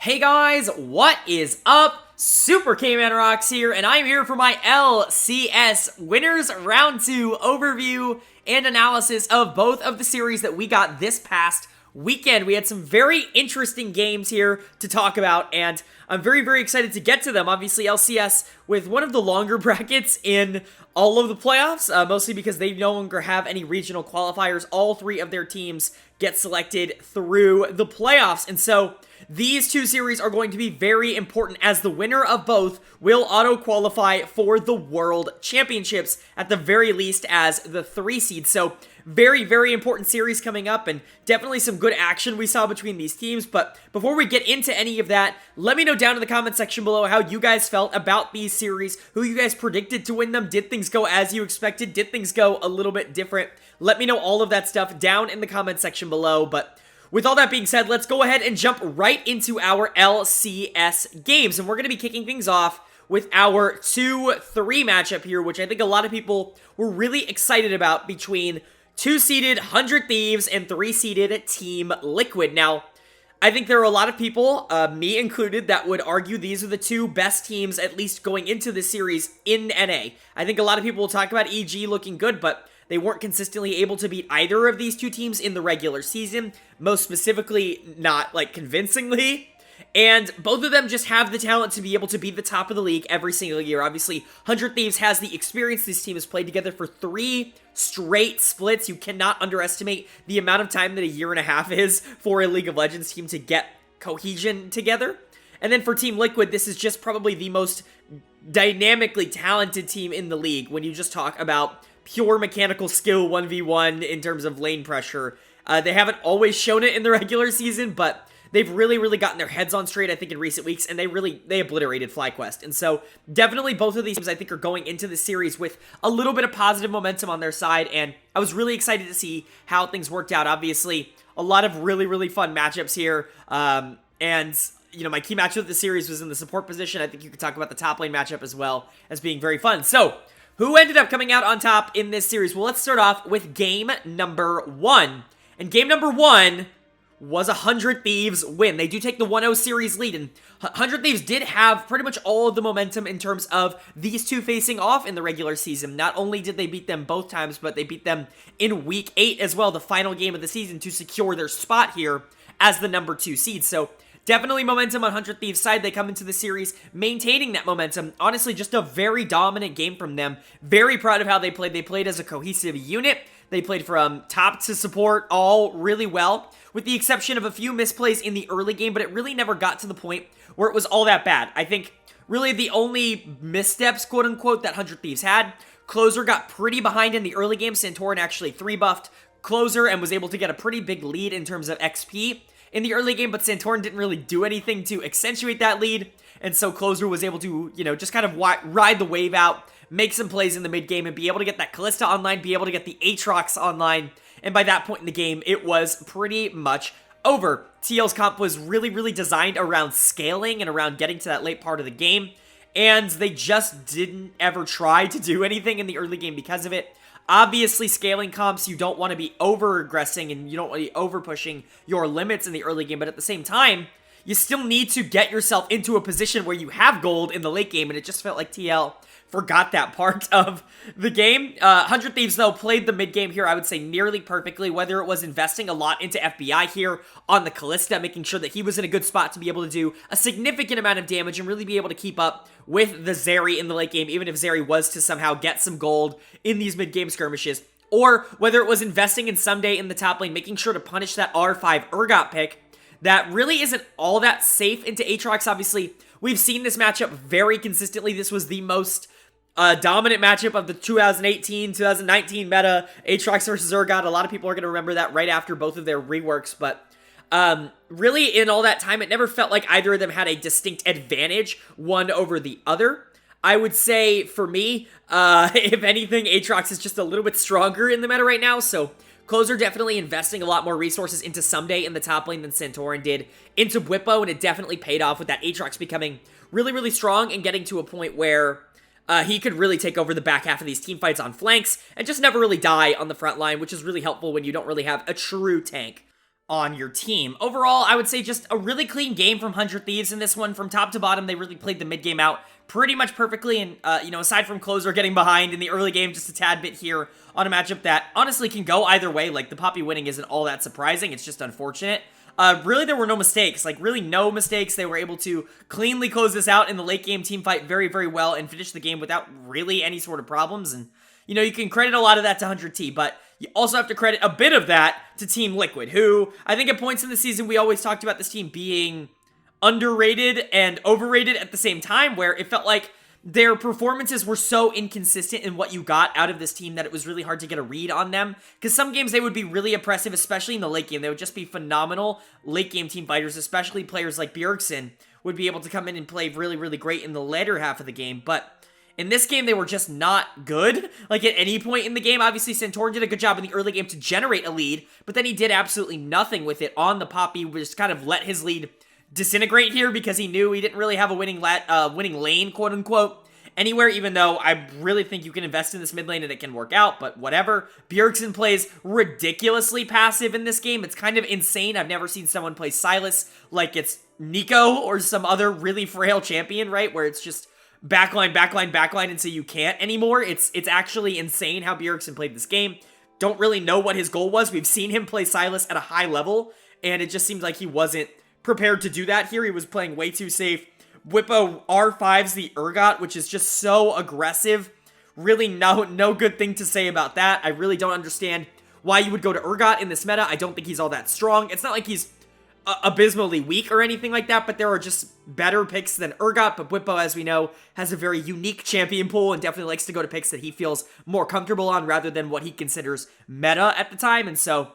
Hey guys, what is up? SuperKmanrocks here, and I'm here for my LCS Winners Round 2 overview and analysis of both of the series that we got this past weekend. We had some very interesting games here to talk about, and I'm very excited to get to them. Obviously, LCS with one of the longer brackets in all of the playoffs, mostly because they no longer have any regional qualifiers. All three of their teams get selected through the playoffs, and so these two series are going to be very important as the winner of both will auto-qualify for the World Championships, at the very least as the 3 seed. So very important series coming up, and definitely some good action we saw between these teams. But before we get into any of that, let me know down in the comment section below how you guys felt about these series, who you guys predicted to win them. Did things go as you expected? Did things go a little bit different? Let me know all of that stuff down in the comment section below. But with all that being said, let's go ahead and jump right into our LCS games. And we're going to be kicking things off with our 2-3 matchup here, which I think a lot of people were really excited about, between 2-seeded 100 Thieves and 3-seeded Team Liquid. Now, I think there are a lot of people, me included, that would argue these are the two best teams, at least going into this series in NA. I think a lot of people will talk about EG looking good, but they weren't consistently able to beat either of these two teams in the regular season, most specifically not, convincingly. And both of them just have the talent to be able to be the top of the league every single year. Obviously, 100 Thieves has the experience. This team has played together for 3 straight splits. You cannot underestimate the amount of time that a year and a half is for a League of Legends team to get cohesion together. And then for Team Liquid, this is just probably the most dynamically talented team in the league when you just talk about pure mechanical skill 1v1 in terms of lane pressure. They haven't always shown it in the regular season, but they've really gotten their heads on straight, I think, in recent weeks, and they obliterated FlyQuest. And so definitely both of these teams, I think, are going into the series with a little bit of positive momentum on their side, and I was really excited to see how things worked out. Obviously, a lot of really fun matchups here, and you know, my key matchup of the series was in the support position. I think you could talk about the top lane matchup as well as being very fun. So who ended up coming out on top in this series? Well, let's start off with game number 1. And game number 1 was a 100 Thieves win. They do take the 1-0 series lead, and 100 Thieves did have pretty much all of the momentum in terms of these two facing off in the regular season. Not only did they beat them both times, but they beat them in Week 8 as well, the final game of the season, to secure their spot here as the number 2 seed. So definitely momentum on 100 Thieves' side. They come into the series maintaining that momentum. Honestly, just a very dominant game from them. Very proud of how they played. They played as a cohesive unit. They played from top to support all really well, with the exception of a few misplays in the early game, but it really never got to the point where it was all that bad. I think really the only missteps, quote-unquote, that 100 Thieves had, Closer got pretty behind in the early game. Santorin actually 3-buffed Closer and was able to get a pretty big lead in terms of XP in the early game, but Santorin didn't really do anything to accentuate that lead, and so Closer was able to, you know, just kind of ride the wave out, make some plays in the mid game, and be able to get that Kalista online, be able to get the Aatrox online, and by that point in the game, it was pretty much over. TL's comp was really designed around scaling and around getting to that late part of the game, and they just didn't ever try to do anything in the early game because of it. Obviously, scaling comps, you don't want to be over-aggressing and you don't want to be over-pushing your limits in the early game, but at the same time, you still need to get yourself into a position where you have gold in the late game, and it just felt like TL forgot that part of the game. 100 Thieves, though, played the mid game here, I would say, nearly perfectly, whether it was investing a lot into FBI here on the Kalista, making sure that he was in a good spot to be able to do a significant amount of damage and really be able to keep up with the Zeri in the late game, even if Zeri was to somehow get some gold in these mid-game skirmishes, or whether it was investing in Someday in the top lane, making sure to punish that R5 Urgot pick that really isn't all that safe into Aatrox. Obviously, we've seen this matchup very consistently. This was the most dominant matchup of the 2018-2019 meta, Aatrox versus Urgot. A lot of people are going to remember that right after both of their reworks, but really in all that time, it never felt like either of them had a distinct advantage, one over the other. I would say, for me, if anything, Aatrox is just a little bit stronger in the meta right now, so Closer definitely investing a lot more resources into Someday in the top lane than Santorin did into Bwipo, and it definitely paid off with that Aatrox becoming really strong and getting to a point where he could really take over the back half of these team fights on flanks and just never really die on the front line, which is really helpful when you don't really have a true tank. on your team. Overall, I would say just a really clean game from 100 Thieves in this one. From top to bottom, they really played the mid game out pretty much perfectly, and, aside from Closer getting behind in the early game just a tad bit here on a matchup that honestly can go either way, like, the Poppy winning isn't all that surprising, it's just unfortunate. Really, there were no mistakes, like, really no mistakes. They were able to cleanly close this out in the late game team fight very, very well and finish the game without really any sort of problems, and, you can credit a lot of that to 100T, but you also have to credit a bit of that to Team Liquid, who, I think at points in the season, we always talked about this team being underrated and overrated at the same time, where it felt like their performances were so inconsistent in what you got out of this team that it was really hard to get a read on them. Because some games they would be really impressive, especially in the late game. They would just be phenomenal late game team fighters, especially players like Bjergsen would be able to come in and play really, really great in the later half of the game. But in this game, they were just not good. Like, at any point in the game, obviously, Santorin did a good job in the early game to generate a lead, but then he did absolutely nothing with it on the Poppy, just kind of let his lead disintegrate here because he knew he didn't really have a winning lane, quote-unquote, anywhere, even though I really think you can invest in this mid lane and it can work out, but whatever. Bjergsen plays ridiculously passive in this game. It's kind of insane. I've never seen someone play Sylas like it's Nico or some other really frail champion, right, where it's just backline, backline, backline until you can't anymore. It's actually insane how Bjergsen played this game. Don't really know what his goal was. We've seen him play Sylas at a high level, and it just seemed like he wasn't prepared to do that here. He was playing way too safe. Whippo R5's the Urgot, which is just so aggressive. Really no good thing to say about that. I really don't understand why you would go to Urgot in this meta. I don't think he's all that strong. It's not like he's abysmally weak or anything like that, but there are just better picks than Urgot. But Whippo, as we know, has a very unique champion pool and definitely likes to go to picks that he feels more comfortable on rather than what he considers meta at the time. And so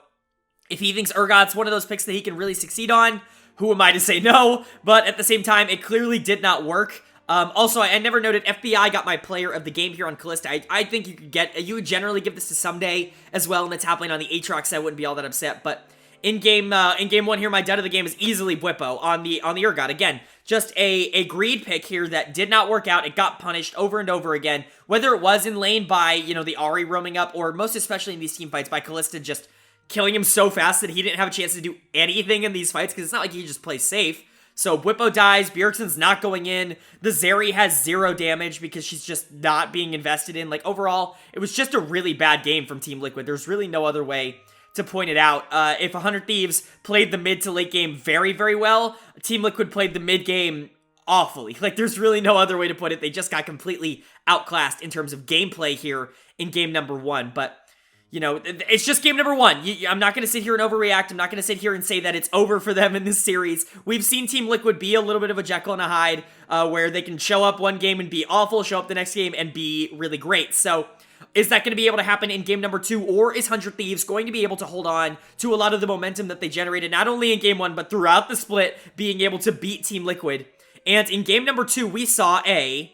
if he thinks Urgot's one of those picks that he can really succeed on, who am I to say no? But at the same time, it clearly did not work. Also, I never noted FBI got my player of the game here on Kalista. I think you would generally give this to Someday as well in the top lane on the Aatrox. I wouldn't be all that upset. But in game one here, my dud of the game is easily Whippo on the Urgot. Again, just a greed pick here that did not work out. It got punished over and over again. Whether it was in lane by, the Ahri roaming up, or most especially in these team fights by Kalista just killing him so fast that he didn't have a chance to do anything in these fights, because it's not like he just plays safe. So Whippo dies, Bjergsen's not going in, the Zeri has 0 damage because she's just not being invested in. Like, overall, it was just a really bad game from Team Liquid. There's really no other way to point it out. If 100 Thieves played the mid to late game very, very well, Team Liquid played the mid game awfully. Like, there's really no other way to put it. They just got completely outclassed in terms of gameplay here in game number 1, but it's just game number 1. I'm not going to sit here and overreact. I'm not going to sit here and say that it's over for them in this series. We've seen Team Liquid be a little bit of a Jekyll and a Hyde, where they can show up one game and be awful, show up the next game and be really great. So, is that going to be able to happen in game number 2, or is 100 Thieves going to be able to hold on to a lot of the momentum that they generated, not only in game 1, but throughout the split, being able to beat Team Liquid? And in game number 2, we saw a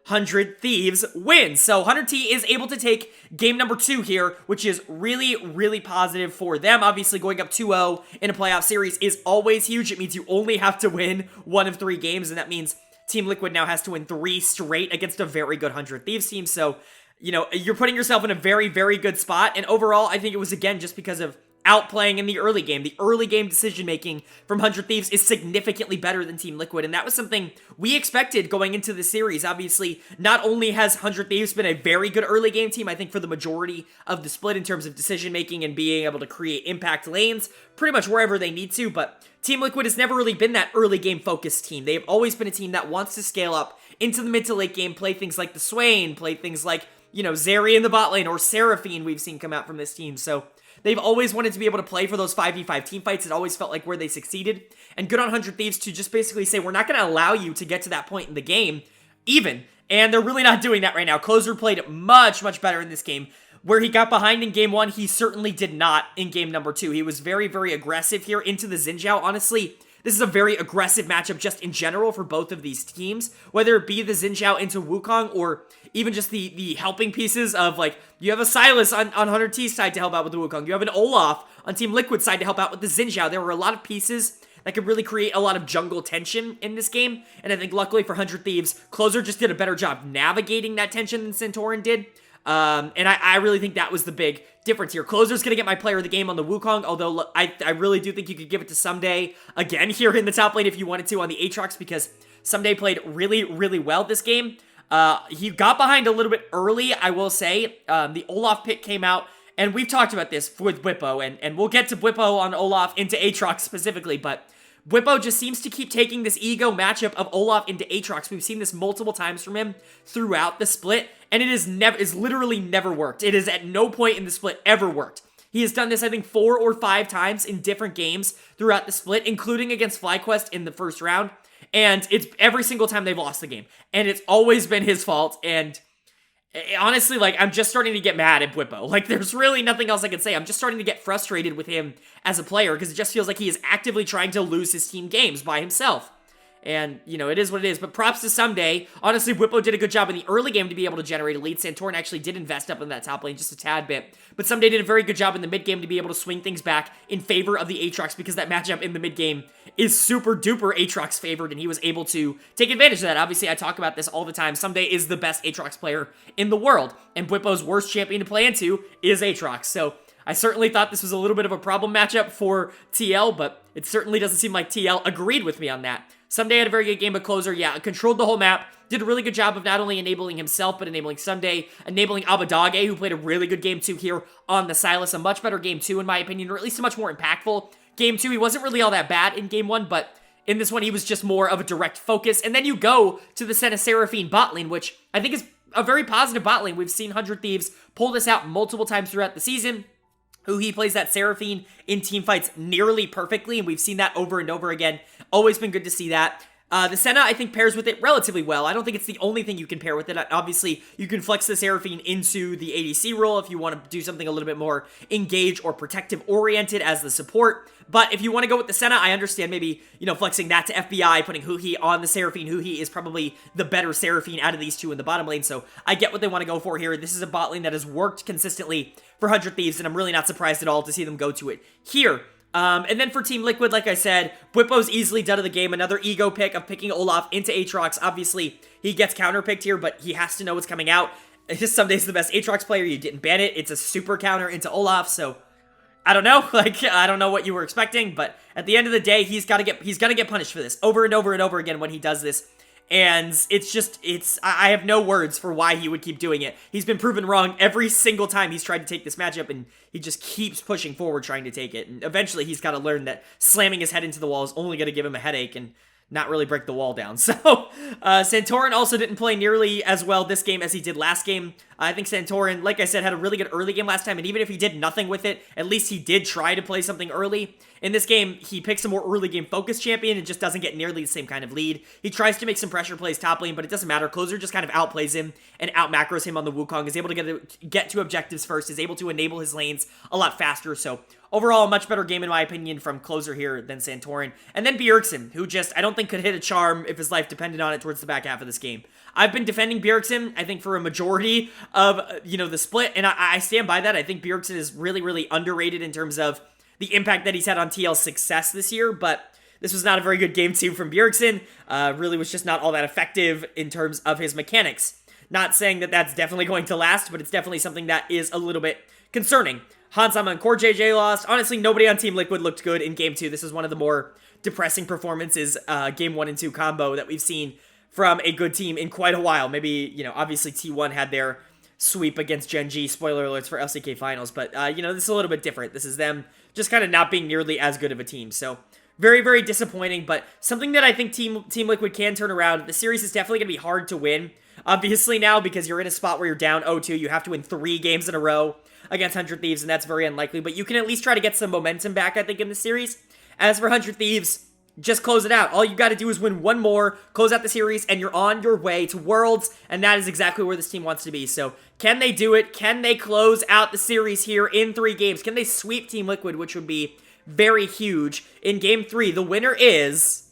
100 Thieves win. So 100T is able to take game number 2 here, which is really, really positive for them. Obviously, going up 2-0 in a playoff series is always huge. It means you only have to win 1 of 3 games, and that means Team Liquid now has to win 3 straight against a very good 100 Thieves team. So, you're putting yourself in a very, very good spot. And overall, I think it was, again, just because of outplaying in the early game. The early game decision-making from 100 Thieves is significantly better than Team Liquid, and that was something we expected going into the series. Obviously, not only has 100 Thieves been a very good early game team, I think for the majority of the split in terms of decision-making and being able to create impact lanes pretty much wherever they need to, but Team Liquid has never really been that early game focused team. They've always been a team that wants to scale up into the mid to late game, play things like the Swain, play things like, Zeri in the bot lane, or Seraphine we've seen come out from this team, so they've always wanted to be able to play for those 5v5 team fights. It always felt like where they succeeded. And good on 100 Thieves to just basically say, we're not going to allow you to get to that point in the game, even. And they're really not doing that right now. Closer played much, much better in this game. Where he got behind in game 1, he certainly did not in game number 2. He was very, very aggressive here into the Xin Zhao. Honestly, this is a very aggressive matchup just in general for both of these teams, whether it be the Xin Zhao into Wukong or even just the helping pieces of, like, you have a Sylas on 100T's side to help out with the Wukong. You have an Olaf on Team Liquid's side to help out with the Xin Zhao. There were a lot of pieces that could really create a lot of jungle tension in this game, and I think luckily for 100 Thieves, Closer just did a better job navigating that tension than Santorin did. And I really think that was the big difference here. Closer's going to get my player of the game on the Wukong, although I really do think you could give it to Someday again here in the top lane if you wanted to on the Aatrox, because Someday played really, really well this game. He got behind a little bit early, I will say. The Olaf pick came out, and we've talked about this with Bwipo, and we'll get to Bwipo on Olaf into Aatrox specifically, but Bwipo just seems to keep taking this ego matchup of Olaf into Aatrox. We've seen this multiple times from him throughout the split, and it is literally never worked. It is at no point in the split ever worked. He has done this, I think, 4 or 5 times in different games throughout the split, including against FlyQuest in the first round, and it's every single time they've lost the game, and it's always been his fault, and honestly, like, I'm just starting to get mad at Bwipo. Like, there's really nothing else I can say. I'm just starting to get frustrated with him as a player because it just feels like he is actively trying to lose his team games by himself. And, you know, it is what it is. But props to Someday. Honestly, Bwipo did a good job in the early game to be able to generate a lead. Santorin actually did invest up in that top lane just a tad bit. But Someday did a very good job in the mid game to be able to swing things back in favor of the Aatrox, because that matchup in the mid game is super duper Aatrox favored, and he was able to take advantage of that. Obviously, I talk about this all the time. Someday is the best Aatrox player in the world, and Bwipo's worst champion to play into is Aatrox. So I certainly thought this was a little bit of a problem matchup for TL, but it certainly doesn't seem like TL agreed with me on that. Someday had a very good game of Closer. Yeah, controlled the whole map. Did a really good job of not only enabling himself, but enabling Someday, enabling Abadage, who played a really good game 2 here on the Sylas. A much better game 2, in my opinion, or at least a much more impactful game 2. He wasn't really all that bad in game 1, but in this one, he was just more of a direct focus. And then you go to the Senna Seraphine bot lane, which I think is a very positive bot lane. We've seen 100 Thieves pull this out multiple times throughout the season. He plays that Seraphine in team fights nearly perfectly, and we've seen that over and over again. Always been good to see that. The Senna, I think, pairs with it relatively well. I don't think it's the only thing you can pair with it. Obviously, you can flex the Seraphine into the ADC role if you want to do something a little bit more engage or protective-oriented as the support. But if you want to go with the Senna, I understand maybe, you know, flexing that to FBI, putting Huhi on the Seraphine. Huhi is probably the better Seraphine out of these two in the bottom lane, so I get what they want to go for here. This is a bot lane that has worked consistently for 100 Thieves, and I'm really not surprised at all to see them go to it here. And then for Team Liquid, like I said, Bwipo's easily done of the game. Another ego pick of picking Olaf into Aatrox. Obviously, he gets counter-picked here, but he has to know what's coming out. Someday's the best Aatrox player. You didn't ban it. It's a super counter into Olaf, so I don't know. Like, I don't know what you were expecting, but at the end of the day, he's gonna get punished for this over and over and over again when he does this. And I have no words for why he would keep doing it. He's been proven wrong every single time he's tried to take this matchup, and he just keeps pushing forward trying to take it. And eventually he's got to learn that slamming his head into the wall is only going to give him a headache and not really break the wall down. So, Santorin also didn't play nearly as well this game as he did last game. I think Santorin, like I said, had a really good early game last time, and even if he did nothing with it, at least he did try to play something early. In this game, he picks a more early game focused champion and just doesn't get nearly the same kind of lead. He tries to make some pressure plays top lane, but it doesn't matter. Closer just kind of outplays him and out-macros him on the Wukong, is able to get to objectives first, is able to enable his lanes a lot faster, so overall, a much better game, in my opinion, from Closer here than Santorin. And then Bjergsen, who just, I don't think could hit a charm if his life depended on it towards the back half of this game. I've been defending Bjergsen, I think, for a majority of, the split, and I stand by that. I think Bjergsen is really, really underrated in terms of the impact that he's had on TL's success this year, but this was not a very good game 2 from Bjergsen. Really was just not all that effective in terms of his mechanics. Not saying that that's definitely going to last, but it's definitely something that is a little bit concerning. Hansama and Core JJ lost. Honestly, nobody on Team Liquid looked good in Game 2. This is one of the more depressing performances, Game 1 and 2 combo that we've seen from a good team in quite a while. Maybe, obviously T1 had their sweep against Gen G. Spoiler alerts for LCK Finals. But, this is a little bit different. This is them just kind of not being nearly as good of a team. So, very, very disappointing. But something that I think Team Liquid can turn around. The series is definitely going to be hard to win. Obviously now, because you're in a spot where you're down 0-2. You have to win 3 games in a row against 100 Thieves, and that's very unlikely. But you can at least try to get some momentum back, I think, in the series. As for 100 Thieves, just close it out. All you got to do is win one more, close out the series, and you're on your way to Worlds, and that is exactly where this team wants to be. So, can they do it? Can they close out the series here in 3 games? Can they sweep Team Liquid, which would be very huge? In Game 3, the winner is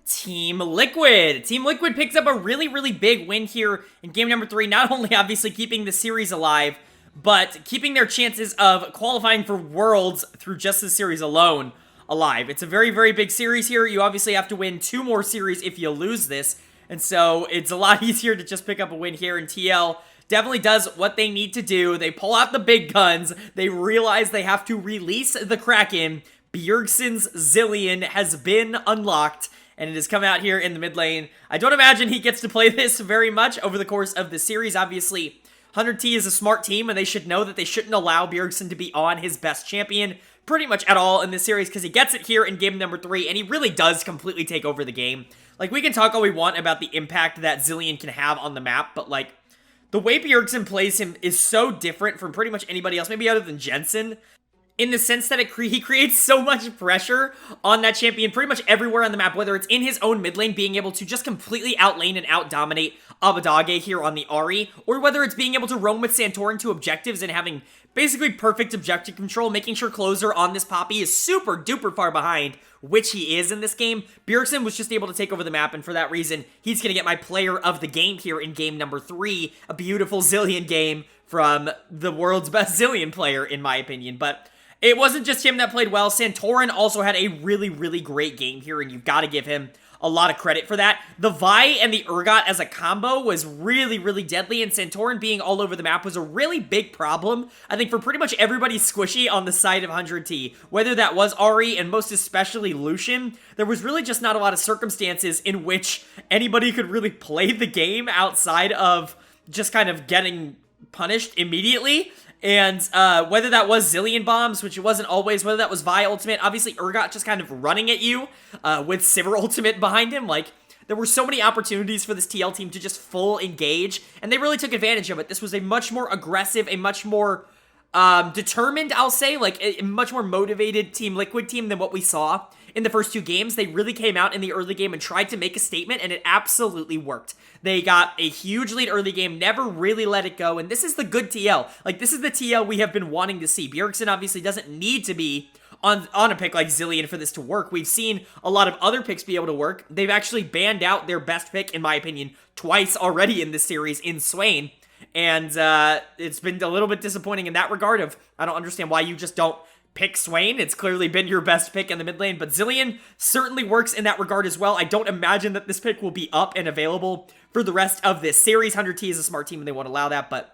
Team Liquid. Team Liquid picks up a really, really big win here in Game number 3, not only obviously keeping the series alive, but keeping their chances of qualifying for Worlds through just this series alone alive. It's a very, very big series here. You obviously have to win 2 more series if you lose this, and so it's a lot easier to just pick up a win here, and TL definitely does what they need to do. They pull out the big guns. They realize they have to release the Kraken. Bjergsen's Zilean has been unlocked, and it has come out here in the mid lane. I don't imagine he gets to play this very much over the course of the series. Obviously, 100T is a smart team, and they should know that they shouldn't allow Bjergsen to be on his best champion pretty much at all in this series, because he gets it here in game number 3, and he really does completely take over the game. Like, we can talk all we want about the impact that Zilean can have on the map, but, like, the way Bjergsen plays him is so different from pretty much anybody else, maybe other than Jensen, in the sense that he creates so much pressure on that champion pretty much everywhere on the map, whether it's in his own mid lane, being able to just completely outlane and out-dominate Abbedagge here on the Ahri, or whether it's being able to roam with Santorin to objectives and having basically perfect objective control, making sure Closer on this Poppy is super duper far behind, which he is in this game. Bjergsen was just able to take over the map, and for that reason, he's going to get my player of the game here in game number 3, a beautiful Zilean game from the world's best Zilean player, in my opinion. But it wasn't just him that played well. Santorin also had a really, really great game here, and you've got to give him a lot of credit for that. The Vi and the Urgot as a combo was really, really deadly, and Santorin being all over the map was a really big problem, I think, for pretty much everybody squishy on the side of 100T. Whether that was Ahri and most especially Lucian, there was really just not a lot of circumstances in which anybody could really play the game outside of just kind of getting punished immediately. And whether that was Zilean bombs, which it wasn't always, whether that was Vi ultimate, obviously Urgot just kind of running at you with Sivir ultimate behind him. Like, there were so many opportunities for this TL team to just full engage, and they really took advantage of it. This was a much more aggressive, a much more determined, I'll say, like a much more motivated Team Liquid team than what we saw in the first 2 games. They really came out in the early game and tried to make a statement, and it absolutely worked. They got a huge lead early game, never really let it go, and this is the good TL. Like, this is the TL we have been wanting to see. Bjergsen obviously doesn't need to be on a pick like Zilean for this to work. We've seen a lot of other picks be able to work. They've actually banned out their best pick, in my opinion, twice already in this series in Swain, and it's been a little bit disappointing in that regard of, I don't understand why you just don't pick Swain. It's clearly been your best pick in the mid lane, but Zilean certainly works in that regard as well. I don't imagine that this pick will be up and available for the rest of this series. 100T is a smart team and they won't allow that, but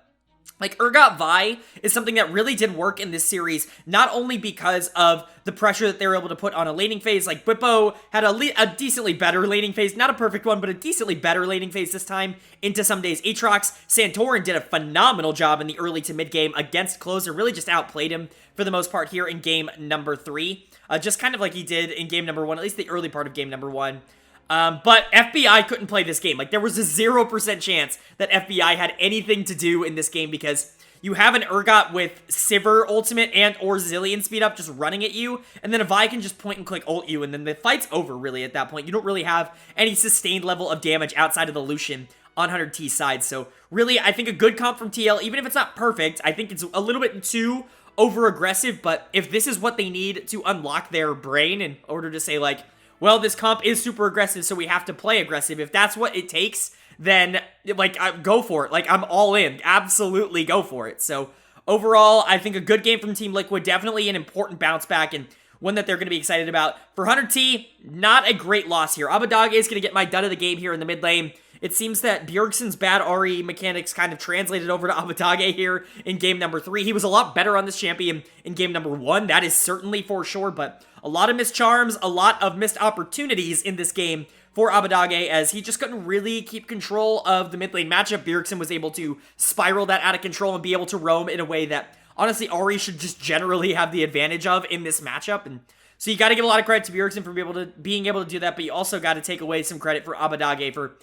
like, Urgot Vi is something that really did work in this series, not only because of the pressure that they were able to put on a laning phase. Like, Bwipo had a decently better laning phase, not a perfect one, but a decently better laning phase this time into some days Aatrox. Santorin did a phenomenal job in the early to mid game against Closer, really just outplayed him for the most part here in game number 3, just kind of like he did in game number 1, at least the early part of game number 1. But FBI couldn't play this game. Like, there was a 0% chance that FBI had anything to do in this game, because you have an Urgot with Sivir ultimate and or Zilean speed up just running at you, and then a Vi can just point and click ult you, and then the fight's over really at that point. You don't really have any sustained level of damage outside of the Lucian on 100T's side. So really, I think a good comp from TL, even if it's not perfect, I think it's a little bit too over-aggressive, but if this is what they need to unlock their brain in order to say, like, well, this comp is super aggressive, so we have to play aggressive. If that's what it takes, then, like, go for it. Like, I'm all in. Absolutely go for it. So, overall, I think a good game from Team Liquid. Definitely an important bounce back, and one that they're going to be excited about. For 100T, not a great loss here. Abbedagge is going to get my dud of the game here in the mid lane. It seems that Bjergsen's bad RE mechanics kind of translated over to Abbedagge here in game number 3. He was a lot better on this champion in game number 1. That is certainly for sure, but a lot of missed charms, a lot of missed opportunities in this game for Abbedagge, as he just couldn't really keep control of the mid lane matchup. Bjergsen was able to spiral that out of control and be able to roam in a way that, honestly, Ahri should just generally have the advantage of in this matchup. And so you got to give a lot of credit to Bjergsen for being able to do that, but you also got to take away some credit for Abbedagge for,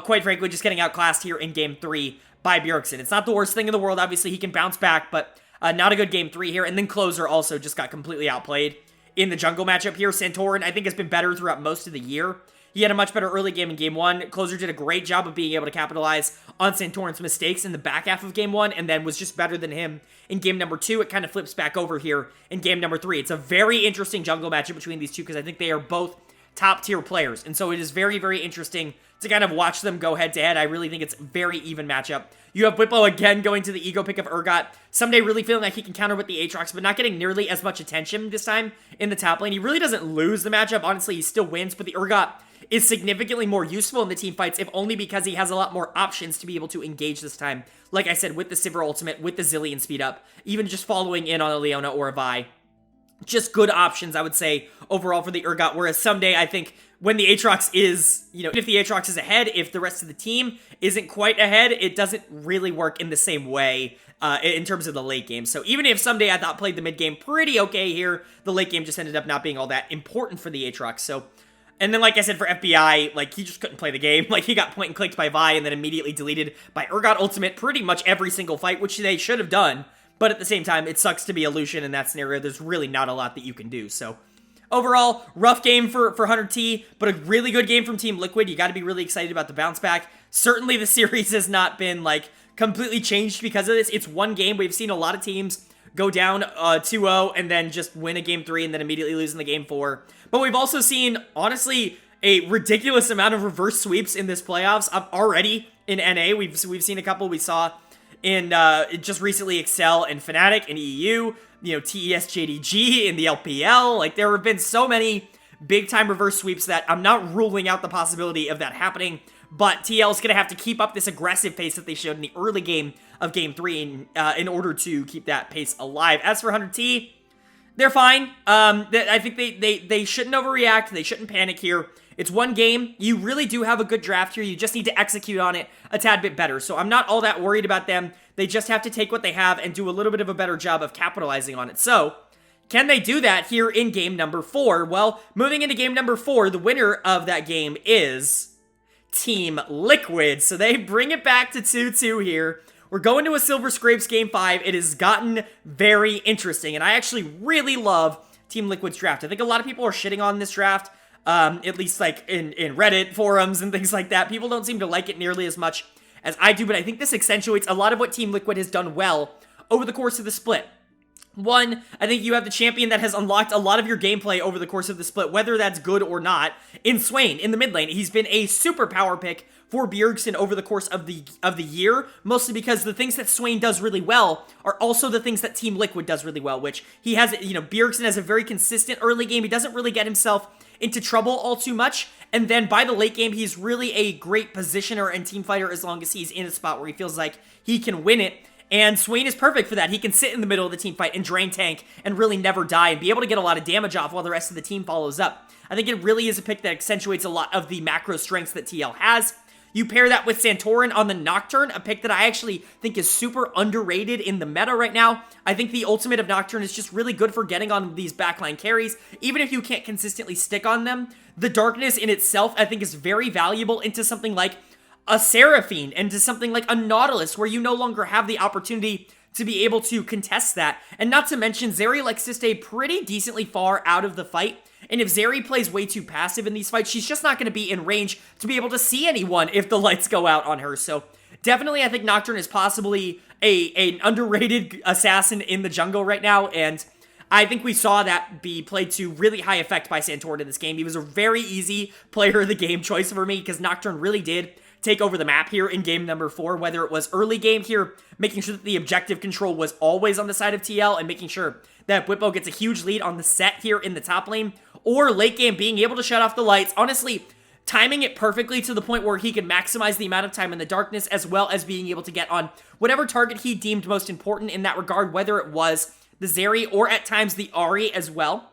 quite frankly, just getting outclassed here in game 3 by Bjergsen. It's not the worst thing in the world. Obviously, he can bounce back, but not a good game 3 here. And then Closer also just got completely outplayed in the jungle matchup here. Santorin, I think, has been better throughout most of the year. He had a much better early game in game 1. Closer did a great job of being able to capitalize on Santorin's mistakes in the back half of game 1, and then was just better than him in game number 2. It kind of flips back over here in game number 3. It's a very interesting jungle matchup between these two, because I think they are both top-tier players, and so it is very, very interesting to kind of watch them go head-to-head. I really think it's a very even matchup. You have Bwipo again going to the ego pick of Urgot. Someday really feeling like he can counter with the Aatrox, but not getting nearly as much attention this time in the top lane. He really doesn't lose the matchup. Honestly, he still wins, but the Urgot is significantly more useful in the team fights, if only because he has a lot more options to be able to engage this time. Like I said, with the Sivir ultimate, with the Zillion speed up, even just following in on a Leona or a Vi. Just good options, I would say, overall for the Urgot, whereas someday I think when the Aatrox is, if the Aatrox is ahead, if the rest of the team isn't quite ahead, it doesn't really work in the same way in terms of the late game. So even if someday I thought played the mid game pretty okay here, the late game just ended up not being all that important for the Aatrox. So, and then like I said for FBI, like he just couldn't play the game. Like he got point and clicked by Vi and then immediately deleted by Urgot ultimate pretty much every single fight, which they should have done. But at the same time, it sucks to be a Lucian in that scenario. There's really not a lot that you can do. So overall, rough game for Hunter T, but a really good game from Team Liquid. You got to be really excited about the bounce back. Certainly the series has not been like completely changed because of this. It's one game. We've seen a lot of teams go down 2-0 and then just win a game 3 and then immediately lose in the game 4. But we've also seen, honestly, a ridiculous amount of reverse sweeps in this playoffs already in NA. We've seen a couple. We saw in just recently Excel and Fnatic in EU, TES JDG in the LPL. Like, there have been so many big-time reverse sweeps that I'm not ruling out the possibility of that happening, but TL is going to have to keep up this aggressive pace that they showed in the early game of Game 3 in order to keep that pace alive. As for 100T, they're fine. I think they shouldn't overreact. They shouldn't panic here. It's one game. You really do have a good draft here. You just need to execute on it a tad bit better. So I'm not all that worried about them. They just have to take what they have and do a little bit of a better job of capitalizing on it. So can they do that here in game number 4? Well, moving into game number 4, the winner of that game is Team Liquid. So they bring it back to 2-2 here. We're going to a Silver Scrapes game 5. It has gotten very interesting, and I actually really love Team Liquid's draft. I think a lot of people are shitting on this draft. At least like in Reddit forums and things like that. People don't seem to like it nearly as much as I do, but I think this accentuates a lot of what Team Liquid has done well over the course of the split. One, I think you have the champion that has unlocked a lot of your gameplay over the course of the split, whether that's good or not, in Swain, in the mid lane. He's been a super power pick for Bjergsen over the course of the year, mostly because the things that Swain does really well are also the things that Team Liquid does really well, which he has, Bjergsen has a very consistent early game. He doesn't really get himself into trouble all too much, and then by the late game, he's really a great positioner and team fighter as long as he's in a spot where he feels like he can win it, and Swain is perfect for that. He can sit in the middle of the team fight and drain tank and really never die and be able to get a lot of damage off while the rest of the team follows up. I think it really is a pick that accentuates a lot of the macro strengths that TL has. You pair that with Santorin on the Nocturne, a pick that I actually think is super underrated in the meta right now. I think the ultimate of Nocturne is just really good for getting on these backline carries, even if you can't consistently stick on them. The darkness in itself, I think, is very valuable into something like a Seraphine, into something like a Nautilus, where you no longer have the opportunity to be able to contest that. And not to mention, Zeri likes to stay pretty decently far out of the fight. And if Zeri plays way too passive in these fights, she's just not going to be in range to be able to see anyone if the lights go out on her. So definitely I think Nocturne is possibly an underrated assassin in the jungle right now. And I think we saw that be played to really high effect by Santorin in this game. He was a very easy player of the game choice for me because Nocturne really did take over the map here in game number 4, whether it was early game here, making sure that the objective control was always on the side of TL and making sure that Bwipo gets a huge lead on the set here in the top lane, or late game being able to shut off the lights. Honestly, timing it perfectly to the point where he can maximize the amount of time in the darkness, as well as being able to get on whatever target he deemed most important in that regard, whether it was the Zeri or at times the Ahri as well.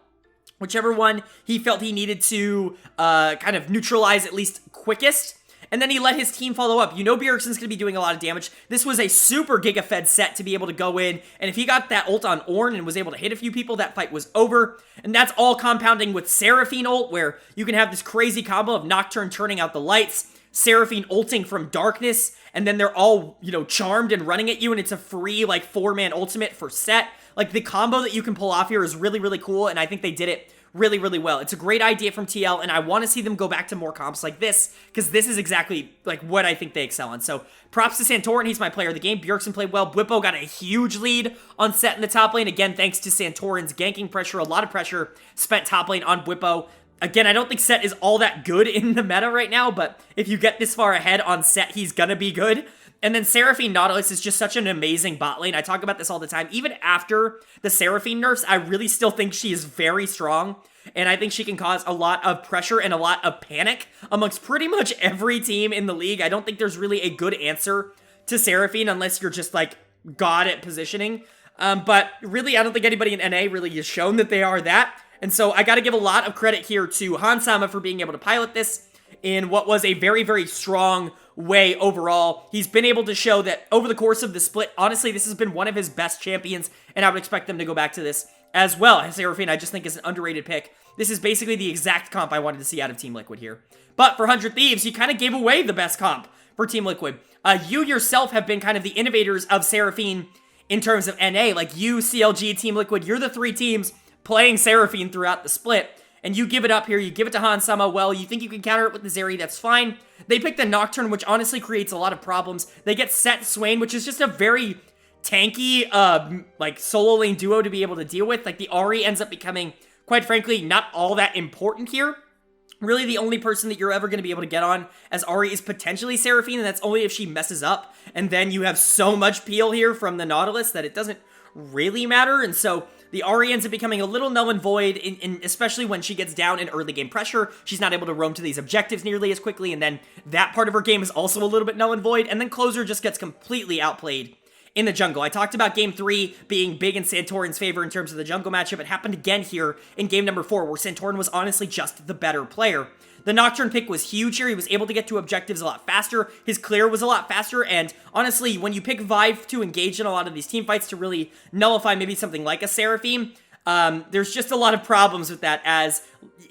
Whichever one he felt he needed to kind of neutralize at least quickest. And then he let his team follow up. Bjergsen's going to be doing a lot of damage. This was a super Giga-fed set to be able to go in. And if he got that ult on Ornn and was able to hit a few people, that fight was over. And that's all compounding with Seraphine ult, where you can have this crazy combo of Nocturne turning out the lights, Seraphine ulting from darkness, and then they're all, charmed and running at you, and it's a free, 4-man ultimate for set. Like, the combo that you can pull off here is really, really cool, and I think they did it really, really well. It's a great idea from TL, and I want to see them go back to more comps like this, because this is exactly what I think they excel in. So props to Santorin, he's my player of the game. Bjergsen played well. Bwipo got a huge lead on set in the top lane, again, thanks to Santorin's ganking pressure, a lot of pressure spent top lane on Bwipo. Again, I don't think set is all that good in the meta right now, but if you get this far ahead on set, he's gonna be good. And then Seraphine Nautilus is just such an amazing bot lane. I talk about this all the time. Even after the Seraphine nerfs, I really still think she is very strong. And I think she can cause a lot of pressure and a lot of panic amongst pretty much every team in the league. I don't think there's really a good answer to Seraphine unless you're just like god at positioning. But really, I don't think anybody in NA really has shown that they are that. And so I got to give a lot of credit here to Hansama for being able to pilot this in what was a very, very strong way overall. He's been able to show that over the course of the split, honestly, this has been one of his best champions, and I would expect them to go back to this as well. Seraphine, I just think, is an underrated pick. This is basically the exact comp I wanted to see out of Team Liquid here. But for 100 Thieves, you kind of gave away the best comp for Team Liquid. You yourself have been kind of the innovators of Seraphine in terms of NA. Like you, CLG, Team Liquid, you're the three teams playing Seraphine throughout the split. And you give it up here, you give it to Hansama. Well, you think you can counter it with the Zeri, that's fine. They pick the Nocturne, which honestly creates a lot of problems. They get Set Swain, which is just a very tanky, like, solo lane duo to be able to deal with. Like, the Ahri ends up becoming, quite frankly, not all that important here. Really, the only person that you're ever going to be able to get on as Ahri is potentially Seraphine, and that's only if she messes up. And then you have so much peel here from the Nautilus that it doesn't really matter. And so the Ahri ends up becoming a little null and void, especially when she gets down in early game pressure. She's not able to roam to these objectives nearly as quickly, and then that part of her game is also a little bit null and void, and then Closer just gets completely outplayed in the jungle. I talked about Game 3 being big in Santorin's favor in terms of the jungle matchup. It happened again here in Game number 4, where Santorin was honestly just the better player. The Nocturne pick was huge here. He was able to get to objectives a lot faster. His clear was a lot faster, and honestly, when you pick Vive to engage in a lot of these team fights to really nullify maybe something like a Seraphine, there's just a lot of problems with that, as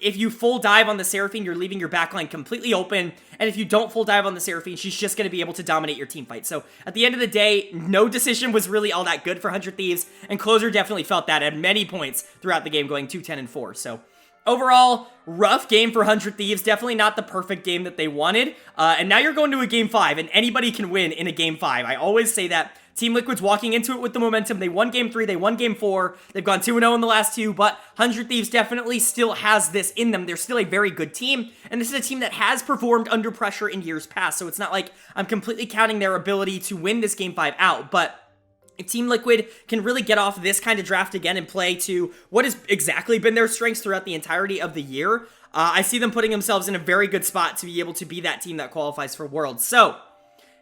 if you full dive on the Seraphine, you're leaving your backline completely open, and if you don't full dive on the Seraphine, she's just going to be able to dominate your team fight. So at the end of the day, no decision was really all that good for 100 Thieves, and Closer definitely felt that at many points throughout the game, going 2-10-4. So overall, rough game for 100 Thieves. Definitely not the perfect game that they wanted. And now you're going to a Game 5, and anybody can win in a Game 5. I always say that. Team Liquid's walking into it with the momentum. They won Game 3, they won Game 4. They've gone 2-0 in the last two, but 100 Thieves definitely still has this in them. They're still a very good team, and this is a team that has performed under pressure in years past, so it's not like I'm completely counting their ability to win this Game 5 out, but if Team Liquid can really get off this kind of draft again and play to what has exactly been their strengths throughout the entirety of the year, I see them putting themselves in a very good spot to be able to be that team that qualifies for Worlds. So,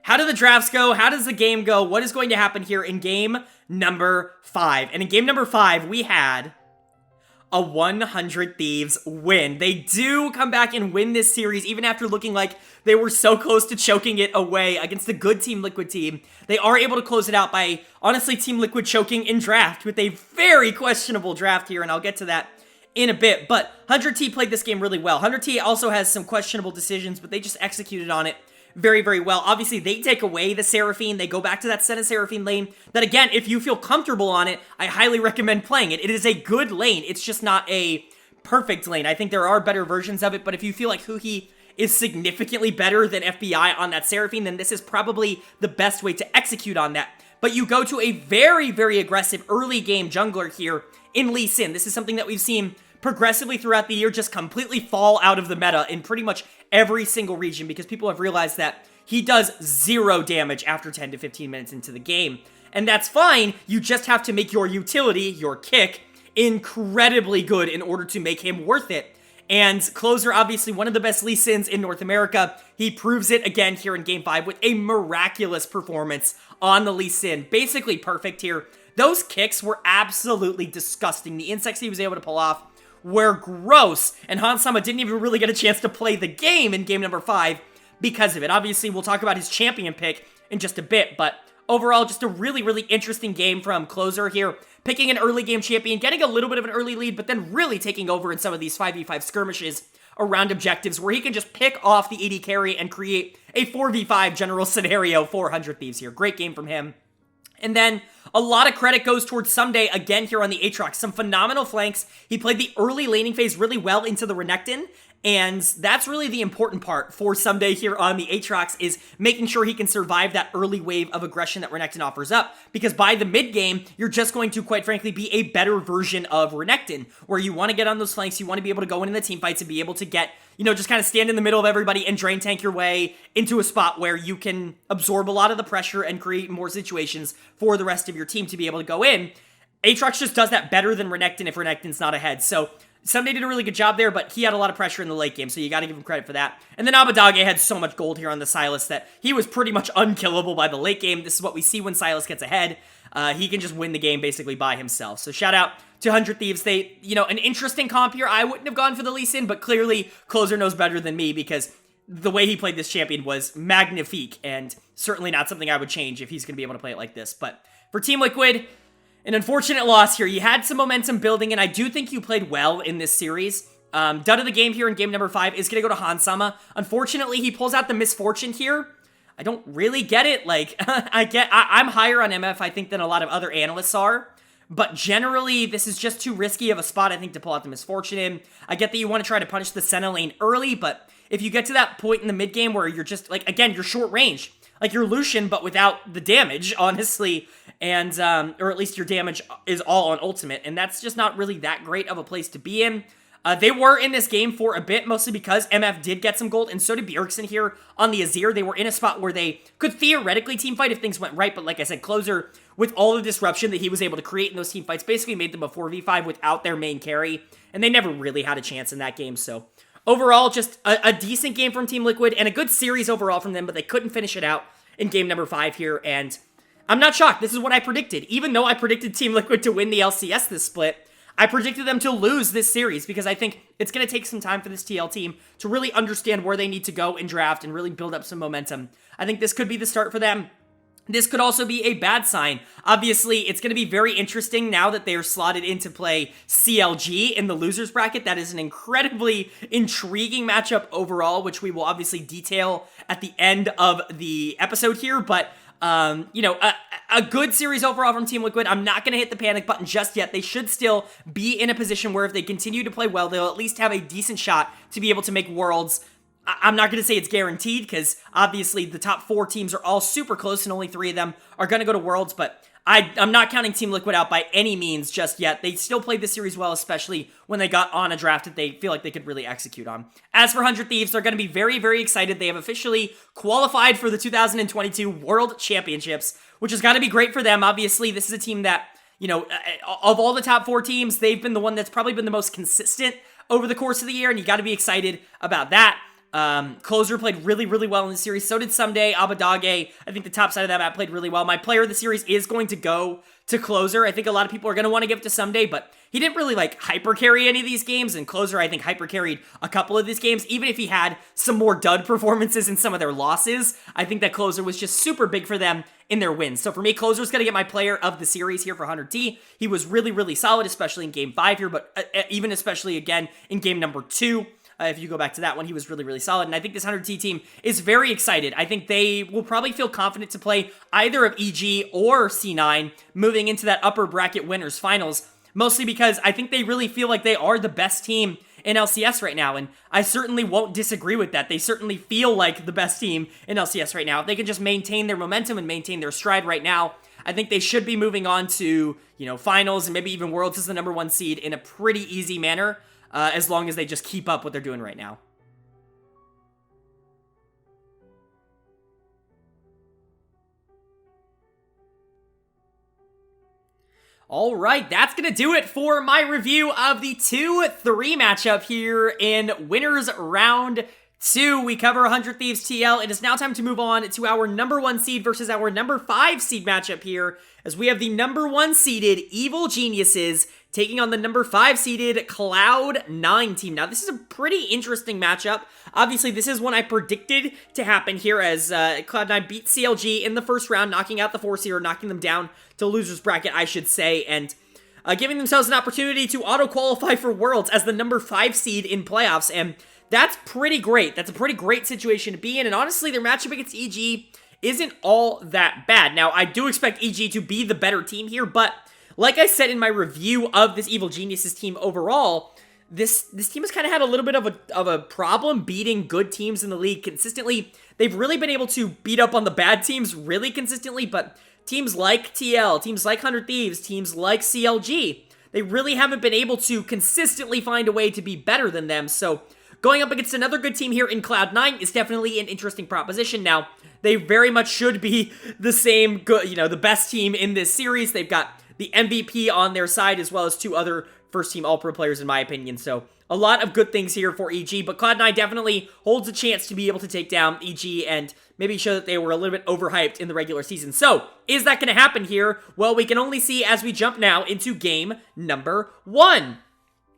how do the drafts go? How does the game go? What is going to happen here in game number 5? And in game number 5, we had a 100 Thieves win. They do come back and win this series, even after looking like they were so close to choking it away against the good Team Liquid team. They are able to close it out by, honestly, Team Liquid choking in draft with a very questionable draft here, and I'll get to that in a bit. But 100T played this game really well. 100T also has some questionable decisions, but they just executed on it very, very well. Obviously, they take away the Seraphine. They go back to that Senna Seraphine lane that, again, if you feel comfortable on it, I highly recommend playing it. It is a good lane. It's just not a perfect lane. I think there are better versions of it, but if you feel like Huhi is significantly better than FBI on that Seraphine, then this is probably the best way to execute on that. But you go to a very, very aggressive early game jungler here in Lee Sin. This is something that we've seen progressively throughout the year just completely fall out of the meta in pretty much every single region, because people have realized that he does 0 damage after 10 to 15 minutes into the game. And that's fine, you just have to make your utility, your kick, incredibly good in order to make him worth it. And Closer, obviously one of the best Lee Sins in North America, he proves it again here in Game 5 with a miraculous performance on the Lee Sin. Basically perfect here. Those kicks were absolutely disgusting. The insects he was able to pull off were gross, and Hansama didn't even really get a chance to play the game in game number 5 because of it. Obviously, we'll talk about his champion pick in just a bit, but overall, just a really, really interesting game from Closer here. Picking an early game champion, getting a little bit of an early lead, but then really taking over in some of these 5v5 skirmishes around objectives where he can just pick off the AD carry and create a 4v5 general scenario for 100 Thieves here. Great game from him. And then a lot of credit goes towards Someday again here on the Aatrox. Some phenomenal flanks. He played the early laning phase really well into the Renekton, and that's really the important part for Someday here on the Aatrox, is making sure he can survive that early wave of aggression that Renekton offers up, because by the mid game, you're just going to, quite frankly, be a better version of Renekton, where you want to get on those flanks, you want to be able to go into the team fights and be able to get, you know, just kind of stand in the middle of everybody and drain tank your way into a spot where you can absorb a lot of the pressure and create more situations for the rest of your team to be able to go in. Aatrox just does that better than Renekton if Renekton's not ahead, so Someday did a really good job there, but he had a lot of pressure in the late game, so you gotta give him credit for that. And then Abadage had so much gold here on the Sylas that he was pretty much unkillable by the late game. This is what we see when Sylas gets ahead. He can just win the game basically by himself. So shout out to 100 Thieves. They, you know, an interesting comp here. I wouldn't have gone for the Lee Sin, but clearly Closer knows better than me, because the way he played this champion was magnifique, and certainly not something I would change if he's gonna be able to play it like this. But for Team Liquid, an unfortunate loss here. You had some momentum building, and I do think you played well in this series. Dud of the game here in game number 5 is going to go to Hansama. Unfortunately, he pulls out the misfortune here. I don't really get it. Like, I'm higher on MF, I think, than a lot of other analysts are. But generally, this is just too risky of a spot, I think, to pull out the misfortune in. I get that you want to try to punish the Senna lane early, but if you get to that point in the mid game where you're just, like, again, you're short range. Like, you're Lucian, but without the damage, honestly, and, or at least your damage is all on ultimate, and that's just not really that great of a place to be in. They were in this game for a bit, mostly because MF did get some gold, and so did Bjergsen here on the Azir. They were in a spot where they could theoretically teamfight if things went right, but like I said, Closer, with all the disruption that he was able to create in those teamfights, basically made them a 4v5 without their main carry, and they never really had a chance in that game, so overall, just a decent game from Team Liquid, and a good series overall from them, but they couldn't finish it out in game number 5 here, and I'm not shocked. This is what I predicted. Even though I predicted Team Liquid to win the LCS this split, I predicted them to lose this series, because I think it's going to take some time for this TL team to really understand where they need to go in draft and really build up some momentum. I think this could be the start for them. This could also be a bad sign. Obviously, it's going to be very interesting now that they are slotted in to play CLG in the losers bracket. That is an incredibly intriguing matchup overall, which we will obviously detail at the end of the episode here. But, you know, a good series overall from Team Liquid. I'm not going to hit the panic button just yet. They should still be in a position where if they continue to play well, they'll at least have a decent shot to be able to make Worlds. I'm not going to say it's guaranteed, because obviously the top 4 teams are all super close and only 3 of them are going to go to Worlds, but I'm not counting Team Liquid out by any means just yet. They still played the series well, especially when they got on a draft that they feel like they could really execute on. As for 100 Thieves, they're going to be very, very excited. They have officially qualified for the 2022 World Championships, which has got to be great for them. Obviously, this is a team that, you know, of all the top 4 teams, they've been the one that's probably been the most consistent over the course of the year, and you got to be excited about that. Closer played really, really well in the series. So did Someday. Abadage, I think the top side of that map played really well. My player of the series is going to go to Closer. I think a lot of people are going to want to give it to Someday, but he didn't really, like, hyper carry any of these games, and Closer, I think, hyper carried a couple of these games. Even if he had some more dud performances in some of their losses, I think that Closer was just super big for them in their wins. So for me, Closer's going to get my player of the series here for 100T. He was really, really solid, especially in game 5 here, but even especially again in game number 2. If you go back to that one, he was really, really solid. And I think this 100T team is very excited. I think they will probably feel confident to play either of EG or C9 moving into that upper bracket winners finals, mostly because I think they really feel like they are the best team in LCS right now. And I certainly won't disagree with that. They certainly feel like the best team in LCS right now. If they can just maintain their momentum and maintain their stride right now, I think they should be moving on to, you know, finals and maybe even Worlds as the number 1 seed in a pretty easy manner. As long as they just keep up what they're doing right now. All right, that's going to do it for my review of the 2-3 matchup here in Winners Round 2. We cover 100 Thieves TL. It is now time to move on to our number 1 seed versus our number 5 seed matchup here, as we have the number 1 seeded Evil Geniuses taking on the number 5 seeded Cloud9 team. Now, this is a pretty interesting matchup. Obviously, this is one I predicted to happen here, as Cloud9 beat CLG in the first round, knocking out the 4 seed, or knocking them down to losers bracket, I should say, and giving themselves an opportunity to auto-qualify for Worlds as the number 5 seed in playoffs, and that's pretty great. That's a pretty great situation to be in, and honestly, their matchup against EG isn't all that bad. Now, I do expect EG to be the better team here, but like I said in my review of this Evil Geniuses team overall, this team has kind of had a little bit of a problem beating good teams in the league consistently. They've really been able to beat up on the bad teams really consistently, but teams like TL, teams like 100 Thieves, teams like CLG, they really haven't been able to consistently find a way to be better than them. So going up against another good team here in Cloud9 is definitely an interesting proposition. Now, they very much should be the same good, the best team in this series. They've got the MVP on their side, as well as 2 other first-team All-Pro players, in my opinion. So a lot of good things here for EG, but Cloud9 definitely holds a chance to be able to take down EG and maybe show that they were a little bit overhyped in the regular season. So, is that going to happen here? Well, we can only see as we jump now into game number 1.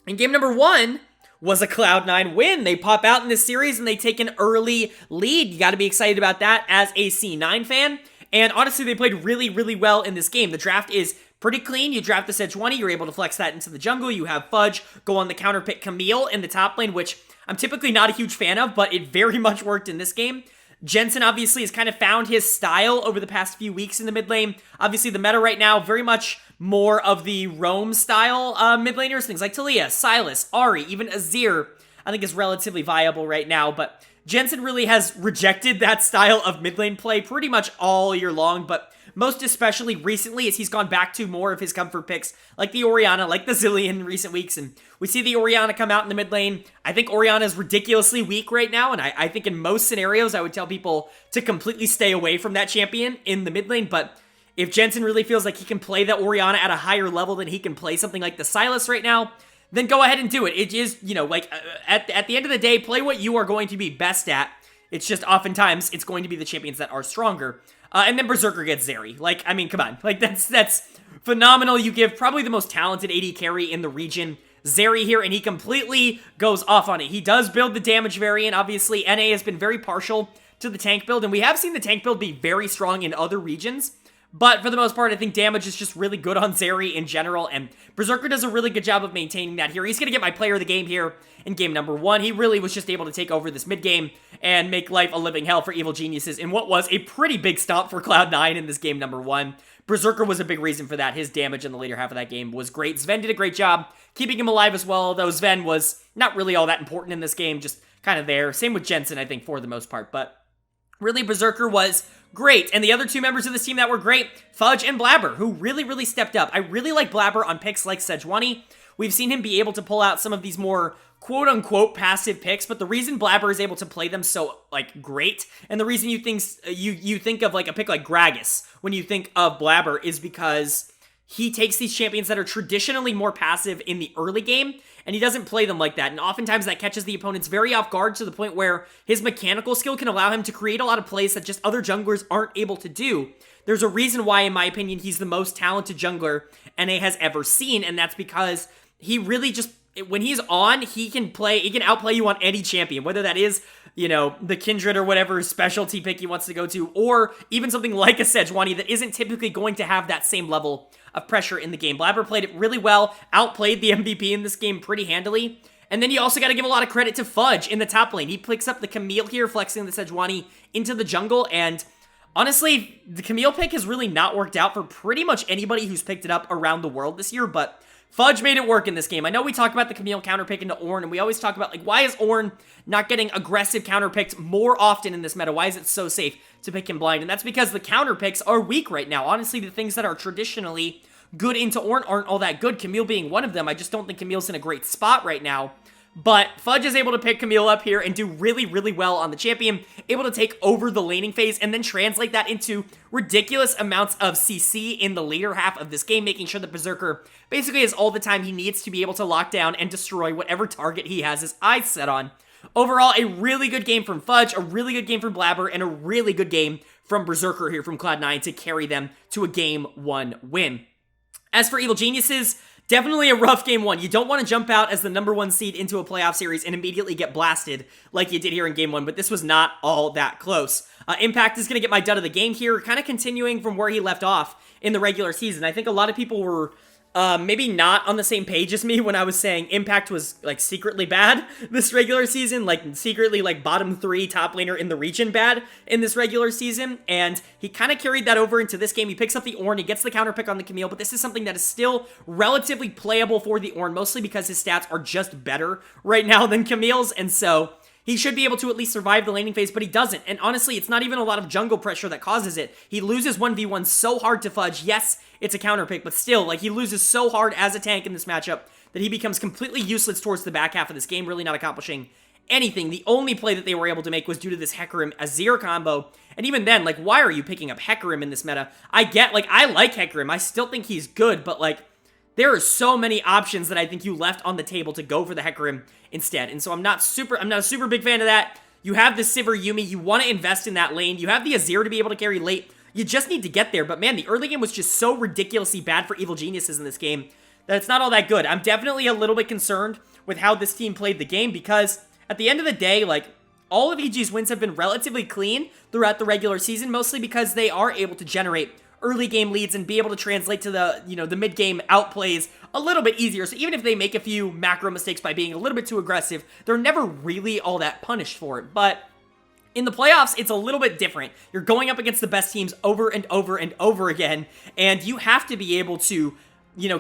And game number 1 was a Cloud9 win. They pop out in this series and they take an early lead. You got to be excited about that as a C9 fan. And honestly, they played really, really well in this game. The draft is pretty clean. You draft the Sejuani, you're able to flex that into the jungle. You have Fudge go on the counter pick Camille in the top lane, which I'm typically not a huge fan of, but it very much worked in this game. Jensen obviously has kind of found his style over the past few weeks in the mid lane. Obviously, the meta right now, very much more of the roam style mid laners. Things like Talia, Silas, Ahri, even Azir, I think is relatively viable right now, but Jensen really has rejected that style of mid lane play pretty much all year long, but most especially recently as he's gone back to more of his comfort picks, like the Orianna, like the Zilean in recent weeks, and we see the Orianna come out in the mid lane. I think Orianna is ridiculously weak right now, and I think in most scenarios I would tell people to completely stay away from that champion in the mid lane, but if Jensen really feels like he can play that Orianna at a higher level than he can play something like the Silas right now, then go ahead and do it. It is, at the end of the day, play what you are going to be best at. It's just oftentimes it's going to be the champions that are stronger. And then Berserker gets Zeri. Come on. That's phenomenal. You give probably the most talented AD carry in the region Zeri here, and he completely goes off on it. He does build the damage variant. Obviously, NA has been very partial to the tank build, and we have seen the tank build be very strong in other regions. But for the most part, I think damage is just really good on Zeri in general, and Berserker does a really good job of maintaining that here. He's going to get my player of the game here in game number 1. He really was just able to take over this mid game and make life a living hell for Evil Geniuses in what was a pretty big stop for Cloud9 in this game number 1. Berserker was a big reason for that. His damage in the later half of that game was great. Sven did a great job keeping him alive as well, though Sven was not really all that important in this game, just kind of there. Same with Jensen, I think, for the most part, but really Berserker was great. And the other 2 members of this team that were great, Fudge and Blabber, who really, really stepped up. I really like Blabber on picks like Sejuani. We've seen him be able to pull out some of these more quote-unquote passive picks, but the reason Blabber is able to play them so, great, and the reason you think of, a pick like Gragas when you think of Blabber is because he takes these champions that are traditionally more passive in the early game, and he doesn't play them like that, and oftentimes that catches the opponents very off guard to the point where his mechanical skill can allow him to create a lot of plays that just other junglers aren't able to do. There's a reason why, in my opinion, he's the most talented jungler NA has ever seen, and that's because he really just, when he's on, he can outplay you on any champion, whether that is, the Kindred or whatever specialty pick he wants to go to, or even something like a Sejuani that isn't typically going to have that same level of pressure in the game. Blabber played it really well, outplayed the MVP in this game pretty handily, and then you also got to give a lot of credit to Fudge in the top lane. He picks up the Camille here, flexing the Sejuani into the jungle, and honestly, the Camille pick has really not worked out for pretty much anybody who's picked it up around the world this year, but Fudge made it work in this game. I know we talk about the Camille counterpick into Ornn, and we always talk about, why is Ornn not getting aggressive counterpicked more often in this meta? Why is it so safe to pick him blind? And that's because the counterpicks are weak right now. Honestly, the things that are traditionally good into Ornn aren't all that good, Camille being one of them. I just don't think Camille's in a great spot right now. But Fudge is able to pick Camille up here and do really, really well on the champion, able to take over the laning phase and then translate that into ridiculous amounts of CC in the later half of this game, making sure that Berserker basically has all the time he needs to be able to lock down and destroy whatever target he has his eyes set on. Overall, a really good game from Fudge, a really good game from Blabber, and a really good game from Berserker here from Cloud9 to carry them to a Game 1 win. As for Evil Geniuses, definitely a rough Game 1. You don't want to jump out as the number 1 seed into a playoff series and immediately get blasted like you did here in Game 1, but this was not all that close. Impact is going to get my dud of the game here, kind of continuing from where he left off in the regular season. I think a lot of people were maybe not on the same page as me when I was saying Impact was, like, secretly bad this regular season, like, secretly, like, bottom 3 top laner in the region bad in this regular season, and he kind of carried that over into this game. He picks up the Ornn, he gets the counter pick on the Camille, but this is something that is still relatively playable for the Ornn, mostly because his stats are just better right now than Camille's, and so he should be able to at least survive the laning phase, but he doesn't. And honestly, it's not even a lot of jungle pressure that causes it. He loses 1v1 so hard to Fudge. Yes, it's a counter pick, but still, like, he loses so hard as a tank in this matchup that he becomes completely useless towards the back half of this game, really not accomplishing anything. The only play that they were able to make was due to this Hecarim Azir combo. And even then, like, why are you picking up Hecarim in this meta? I like Hecarim. I still think he's good, but, like, there are so many options that I think you left on the table to go for the Hecarim instead. And so I'm not a super big fan of that. You have the Sivir Yuumi. You want to invest in that lane. You have the Azir to be able to carry late. You just need to get there. But man, the early game was just so ridiculously bad for Evil Geniuses in this game that it's not all that good. I'm definitely a little bit concerned with how this team played the game because at the end of the day, like, all of EG's wins have been relatively clean throughout the regular season, mostly because they are able to generate early game leads and be able to translate to the, the mid game outplays a little bit easier. So even if they make a few macro mistakes by being a little bit too aggressive, they're never really all that punished for it. But in the playoffs, it's a little bit different. You're going up against the best teams over and over and over again, and you have to be able to,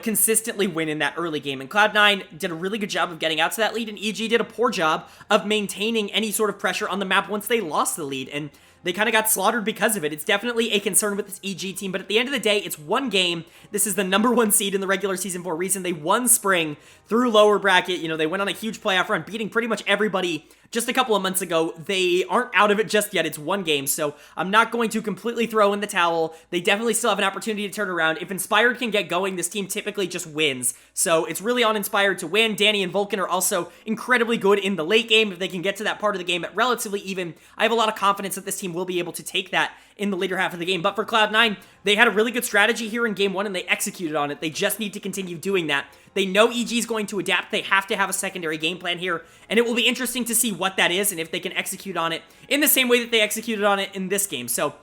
consistently win in that early game. And Cloud9 did a really good job of getting out to that lead, and EG did a poor job of maintaining any sort of pressure on the map once they lost the lead. And they kind of got slaughtered because of it. It's definitely a concern with this EG team, but at the end of the day, it's one game. This is the #1 seed in the regular season for a reason. They won Spring through lower bracket. They went on a huge playoff run, beating pretty much everybody just a couple of months ago. They aren't out of it just yet. It's one game, so I'm not going to completely throw in the towel. They definitely still have an opportunity to turn around. If Inspired can get going, this team typically just wins. So it's really on Inspired to win. Danny and Vulcan are also incredibly good in the late game. If they can get to that part of the game at relatively even, I have a lot of confidence that this team will be able to take that in the later half of the game. But for Cloud9, they had a really good strategy here in Game 1, and they executed on it. They just need to continue doing that. They know EG is going to adapt. They have to have a secondary game plan here, and it will be interesting to see what that is and if they can execute on it in the same way that they executed on it in this game. So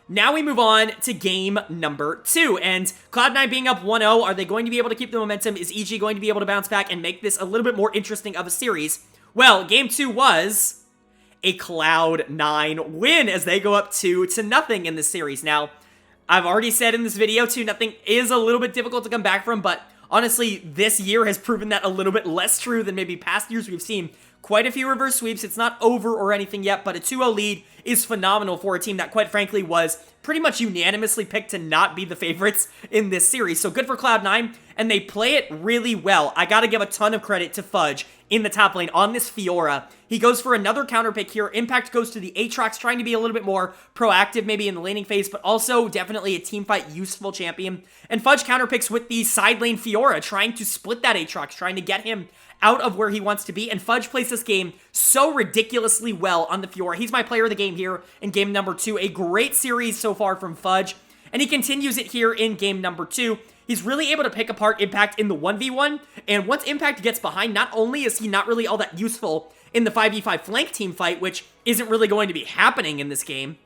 now we move on to game number 2, and Cloud9 being up 1-0, are they going to be able to keep the momentum? Is EG going to be able to bounce back and make this a little bit more interesting of a series? Well, game 2 was a Cloud9 win as they go up 2-0 in this series. Now, I've already said in this video, 2-0 is a little bit difficult to come back from, but honestly, this year has proven that a little bit less true than maybe past years. We've seen quite a few reverse sweeps. It's not over or anything yet, but a 2-0 lead is phenomenal for a team that, quite frankly, was pretty much unanimously picked to not be the favorites in this series. So good for Cloud9, and they play it really well. I gotta give a ton of credit to Fudge in the top lane on this Fiora. He goes for another counter pick here. Impact goes to the Aatrox, trying to be a little bit more proactive maybe in the laning phase, but also definitely a teamfight useful champion. And Fudge counterpicks with the side lane Fiora, trying to split that Aatrox, trying to get him out of where he wants to be, and Fudge plays this game so ridiculously well on the Fiora. He's my player of the game here in game number 2. A great series so far from Fudge, and he continues it here in game number 2. He's really able to pick apart Impact in the 1v1, and once Impact gets behind, not only is he not really all that useful in the 5v5 flank team fight, which isn't really going to be happening in this game,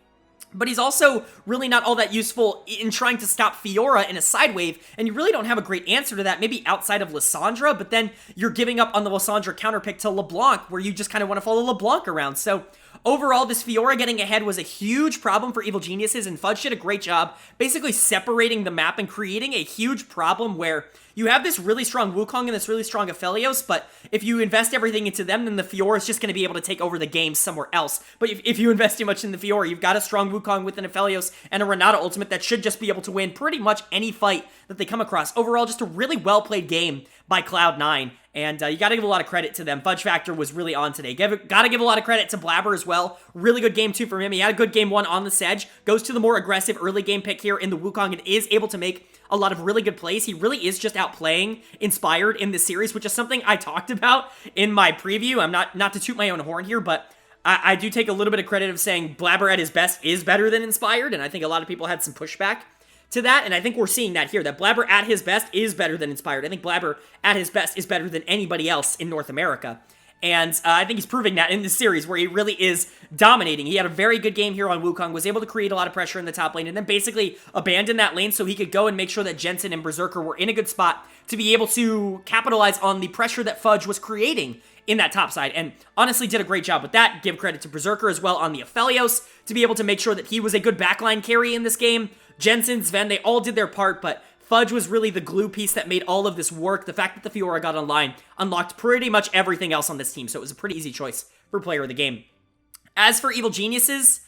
but he's also really not all that useful in trying to stop Fiora in a side wave, and you really don't have a great answer to that, maybe outside of Lissandra, but then you're giving up on the Lissandra counterpick to LeBlanc, where you just kind of want to follow LeBlanc around. So overall, this Fiora getting ahead was a huge problem for Evil Geniuses, and Fudge did a great job basically separating the map and creating a huge problem where you have this really strong Wukong and this really strong Aphelios, but if you invest everything into them, then the Fiora is just going to be able to take over the game somewhere else. But if you invest too much in the Fiora, you've got a strong Wukong with an Aphelios and a Renata ultimate that should just be able to win pretty much any fight that they come across. Overall, just a really well-played game by Cloud9, and you gotta give a lot of credit to them. Fudge Factor was really on today. Gotta give a lot of credit to Blabber as well. Really good game 2 from him. He had a good game 1 on the Sedge, goes to the more aggressive early game pick here in the Wukong, and is able to make a lot of really good plays. He really is just outplaying Inspired in this series, which is something I talked about in my preview. I'm not to toot my own horn here, but I do take a little bit of credit of saying Blabber at his best is better than Inspired, and I think a lot of people had some pushback to that, and I think we're seeing that here, that Blabber at his best is better than Inspired. I think Blabber at his best is better than anybody else in North America. And I think he's proving that in this series where he really is dominating. He had a very good game here on Wukong, was able to create a lot of pressure in the top lane, and then basically abandon that lane so he could go and make sure that Jensen and Berserker were in a good spot to be able to capitalize on the pressure that Fudge was creating in that top side, and honestly did a great job with that. Give credit to Berserker as well on the Aphelios to be able to make sure that he was a good backline carry in this game. Jensen, Sven, they all did their part, but Fudge was really the glue piece that made all of this work. The fact that the Fiora got online unlocked pretty much everything else on this team, so it was a pretty easy choice for player of the game. As for Evil Geniuses,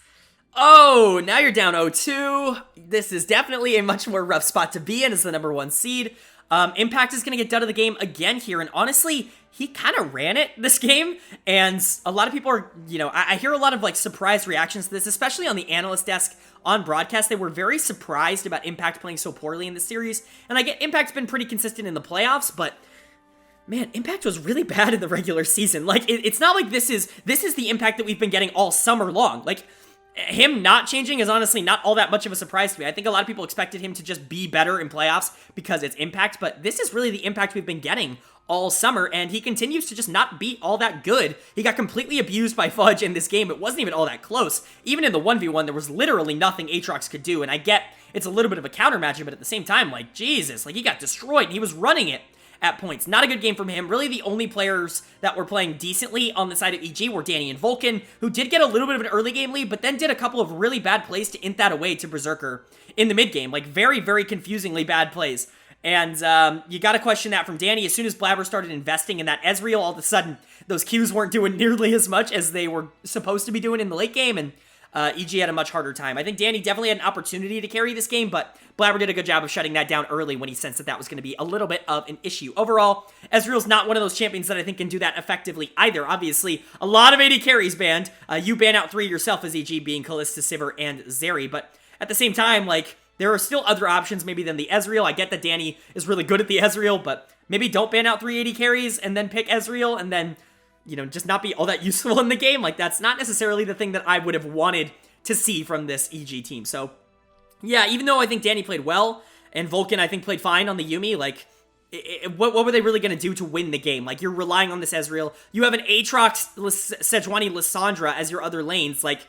oh, now you're down 0-2. This is definitely a much more rough spot to be in as the #1 seed. Impact is going to get done to the game again here, and honestly, he kind of ran it this game, and a lot of people are, I hear a lot of, like, surprised reactions to this, especially on the analyst desk on broadcast. They were very surprised about Impact playing so poorly in this series, and I get Impact's been pretty consistent in the playoffs, but man, Impact was really bad in the regular season. Like, it's not like this is the Impact that we've been getting all summer long. Like, him not changing is honestly not all that much of a surprise to me. I think a lot of people expected him to just be better in playoffs because it's Impact, but this is really the Impact we've been getting all summer, and he continues to just not be all that good. He got completely abused by Fudge in this game. It wasn't even all that close. Even in the 1v1, there was literally nothing Aatrox could do, and I get it's a little bit of a counter matchup, but at the same time, like, Jesus, like, he got destroyed, and he was running it at points. Not a good game from him. Really, the only players that were playing decently on the side of EG were Danny and Vulcan, who did get a little bit of an early game lead, but then did a couple of really bad plays to int that away to Berserker in the mid game. Like, very, very confusingly bad plays. And you got to question that from Danny. As soon as Blabber started investing in that Ezreal, all of a sudden, those Qs weren't doing nearly as much as they were supposed to be doing in the late game, and EG had a much harder time. I think Danny definitely had an opportunity to carry this game, but Blabber did a good job of shutting that down early when he sensed that that was going to be a little bit of an issue. Overall, Ezreal's not one of those champions that I think can do that effectively either. Obviously, a lot of AD carries banned. You ban out 3 yourself as EG, being Kalista, Sivir, and Zeri, but at the same time, like, there are still other options maybe than the Ezreal. I get that Danny is really good at the Ezreal, but maybe don't ban out 3 AD carries and then pick Ezreal and then, just not be all that useful in the game. Like, that's not necessarily the thing that I would have wanted to see from this EG team. So, yeah, even though I think Danny played well, and Vulcan, I think, played fine on the Yuumi, like, what were they really going to do to win the game? Like, you're relying on this Ezreal. You have an Aatrox, Sejuani, Lissandra as your other lanes. Like,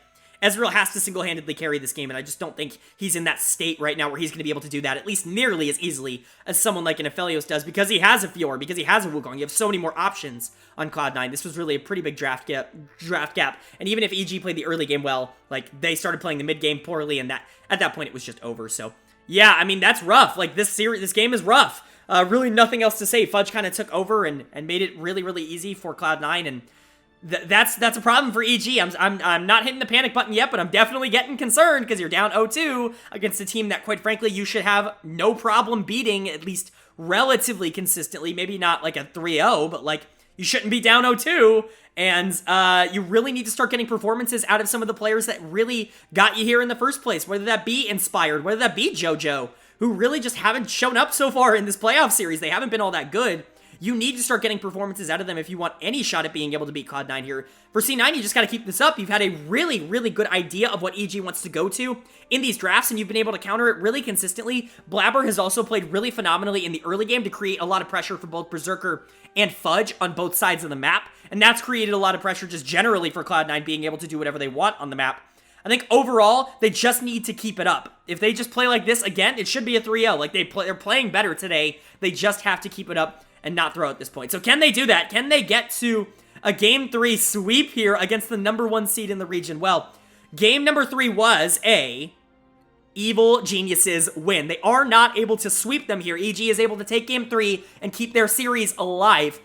Ezreal has to single-handedly carry this game, and I just don't think he's in that state right now where he's going to be able to do that at least nearly as easily as someone like an Aphelios does, because he has a Fiora, because he has a Wukong. You have so many more options on Cloud9. This was really a pretty big draft gap, and even if EG played the early game well, like, they started playing the mid game poorly, and at that point it was just over. So yeah, I mean, that's rough. Like, this game is rough. Really nothing else to say. Fudge kind of took over and made it really, really easy for Cloud9, and that's a problem for EG. I'm not hitting the panic button yet, but I'm definitely getting concerned because you're down 0-2 against a team that, quite frankly, you should have no problem beating, at least relatively consistently. Maybe not like a 3-0, but like, you shouldn't be down 0-2, and you really need to start getting performances out of some of the players that really got you here in the first place, whether that be Inspired, whether that be JoJo, who really just haven't shown up so far in this playoff series. They haven't been all that good. You need to start getting performances out of them if you want any shot at being able to beat Cloud9 here. For C9, you just got to keep this up. You've had a really, really good idea of what EG wants to go to in these drafts, and you've been able to counter it really consistently. Blabber has also played really phenomenally in the early game to create a lot of pressure for both Berserker and Fudge on both sides of the map, and that's created a lot of pressure just generally for Cloud9 being able to do whatever they want on the map. I think overall, they just need to keep it up. If they just play like this again, it should be a 3-0. Like, they're playing better today. They just have to keep it up and not throw at this point. So can they do that? Can they get to a Game 3 sweep here against the #1 seed in the region? Well, Game number 3 was a Evil Geniuses win. They are not able to sweep them here. EG is able to take Game 3 and keep their series alive.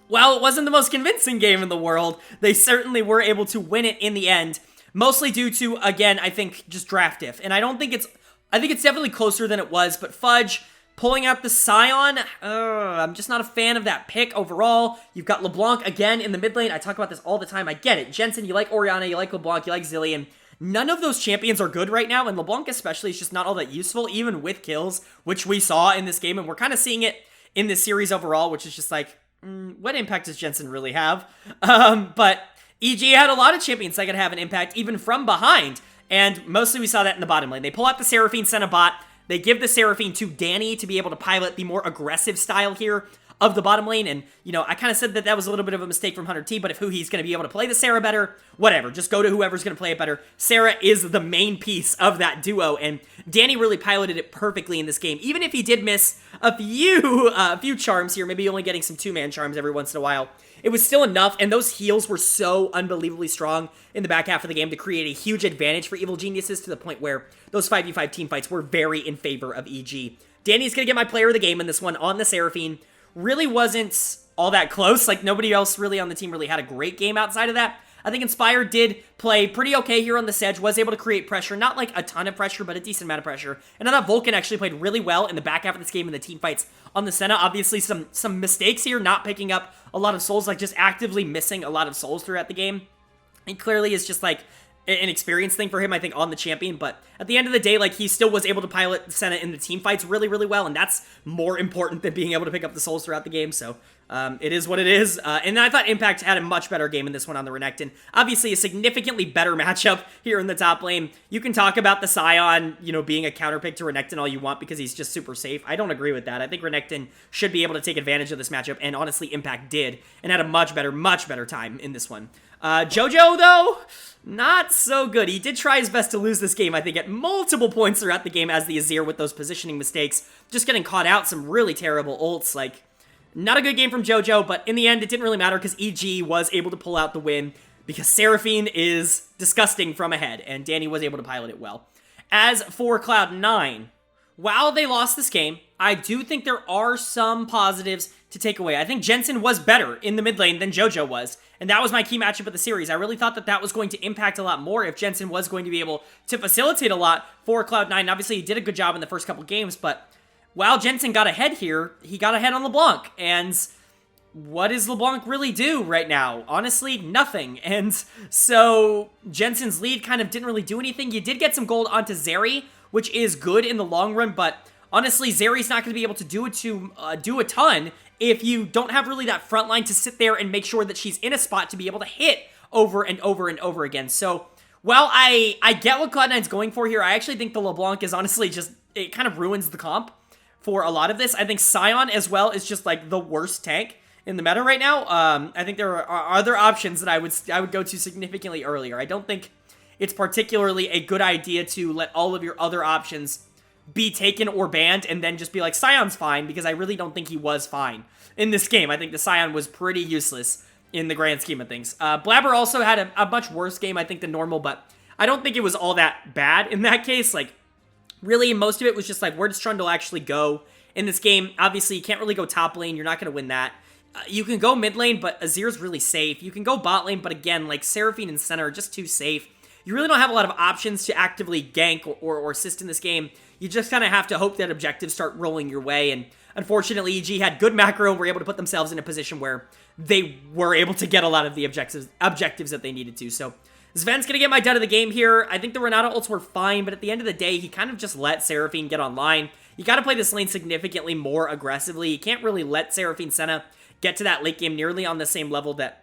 While it wasn't the most convincing game in the world, they certainly were able to win it in the end. Mostly due to, again, I think, just draft diff. And I think it's definitely closer than it was, but Fudge pulling out the Scion, I'm just not a fan of that pick overall. You've got LeBlanc again in the mid lane. I talk about this all the time. I get it. Jensen, you like Orianna, you like LeBlanc, you like Zillion. None of those champions are good right now, and LeBlanc especially is just not all that useful, even with kills, which we saw in this game, and we're kind of seeing it in this series overall, which is just like, what impact does Jensen really have? But EG had a lot of champions that could have an impact, even from behind, and mostly we saw that in the bottom lane. They pull out the Seraphine, send a bot. They give the Seraphine to Danny to be able to pilot the more aggressive style here of the bottom lane. And, I kind of said that was a little bit of a mistake from Hunter T, but if Huhi's going to be able to play the Sarah better, whatever. Just go to whoever's going to play it better. Sarah is the main piece of that duo, and Danny really piloted it perfectly in this game. Even if he did miss a few charms here, maybe only getting some two-man charms every once in a while, it was still enough, and those heals were so unbelievably strong in the back half of the game to create a huge advantage for Evil Geniuses to the point where those 5v5 team fights were very in favor of EG. Danny's going to get my player of the game in this one on the Seraphine. Really wasn't all that close. Like, nobody else really on the team really had a great game outside of that. I think Inspire did play pretty okay here on the Sedge, was able to create pressure, not like a ton of pressure, but a decent amount of pressure. And I thought Vulcan actually played really well in the back half of this game in the team fights on the Senna. Obviously, some mistakes here, not picking up a lot of souls, like just actively missing a lot of souls throughout the game. And clearly is just like an experience thing for him, I think, on the champion. But at the end of the day, like, he still was able to pilot Senna in the team fights really, really well, and that's more important than being able to pick up the souls throughout the game. So it is what it is. And I thought Impact had a much better game in this one on the Renekton. Obviously, a significantly better matchup here in the top lane. You can talk about the Scion, being a counterpick to Renekton all you want because he's just super safe. I don't agree with that. I think Renekton should be able to take advantage of this matchup, and honestly, Impact did, and had a much better time in this one. Jojo, though, not so good. He did try his best to lose this game, I think, at multiple points throughout the game as the Azir with those positioning mistakes. Just getting caught out, some really terrible ults. Like, not a good game from Jojo, but in the end, it didn't really matter because EG was able to pull out the win because Seraphine is disgusting from ahead, and Danny was able to pilot it well. As for Cloud9, while they lost this game, I do think there are some positives to take away. I think Jensen was better in the mid lane than Jojo was, and that was my key matchup of the series. I really thought that was going to impact a lot more if Jensen was going to be able to facilitate a lot for Cloud9. Obviously, he did a good job in the first couple games, but while Jensen got ahead here, he got ahead on LeBlanc, and what does LeBlanc really do right now? Honestly, nothing. And so Jensen's lead kind of didn't really do anything. You did get some gold onto Zeri, which is good in the long run, but honestly, Zeri's not going to be able to do a ton if you don't have really that front line to sit there and make sure that she's in a spot to be able to hit over and over and over again. So while I get what Cloud9's going for here, I actually think the LeBlanc is honestly just, it kind of ruins the comp for a lot of this. I think Sion as well is just like the worst tank in the meta right now. I think there are other options that I would go to significantly earlier. I don't think it's particularly a good idea to let all of your other options be taken or banned and then just be like, Sion's fine, because I really don't think he was fine in this game. I think the Sion was pretty useless in the grand scheme of things. Blabber also had a much worse game, I think, than normal, but I don't think it was all that bad in that case. Like, really, most of it was just like, where does Trundle actually go in this game? Obviously, you can't really go top lane. You're not going to win that. You can go mid lane, but Azir's really safe. You can go bot lane, but again, like, Seraphine and Senna are just too safe. You really don't have a lot of options to actively gank or assist in this game. You just kind of have to hope that objectives start rolling your way, and unfortunately, EG had good macro and were able to put themselves in a position where they were able to get a lot of the objectives that they needed to. So Sven's going to get my dud of the game here. I think the Renata ults were fine, but at the end of the day, he kind of just let Seraphine get online. You got to play this lane significantly more aggressively. You can't really let Seraphine Senna get to that late game nearly on the same level that,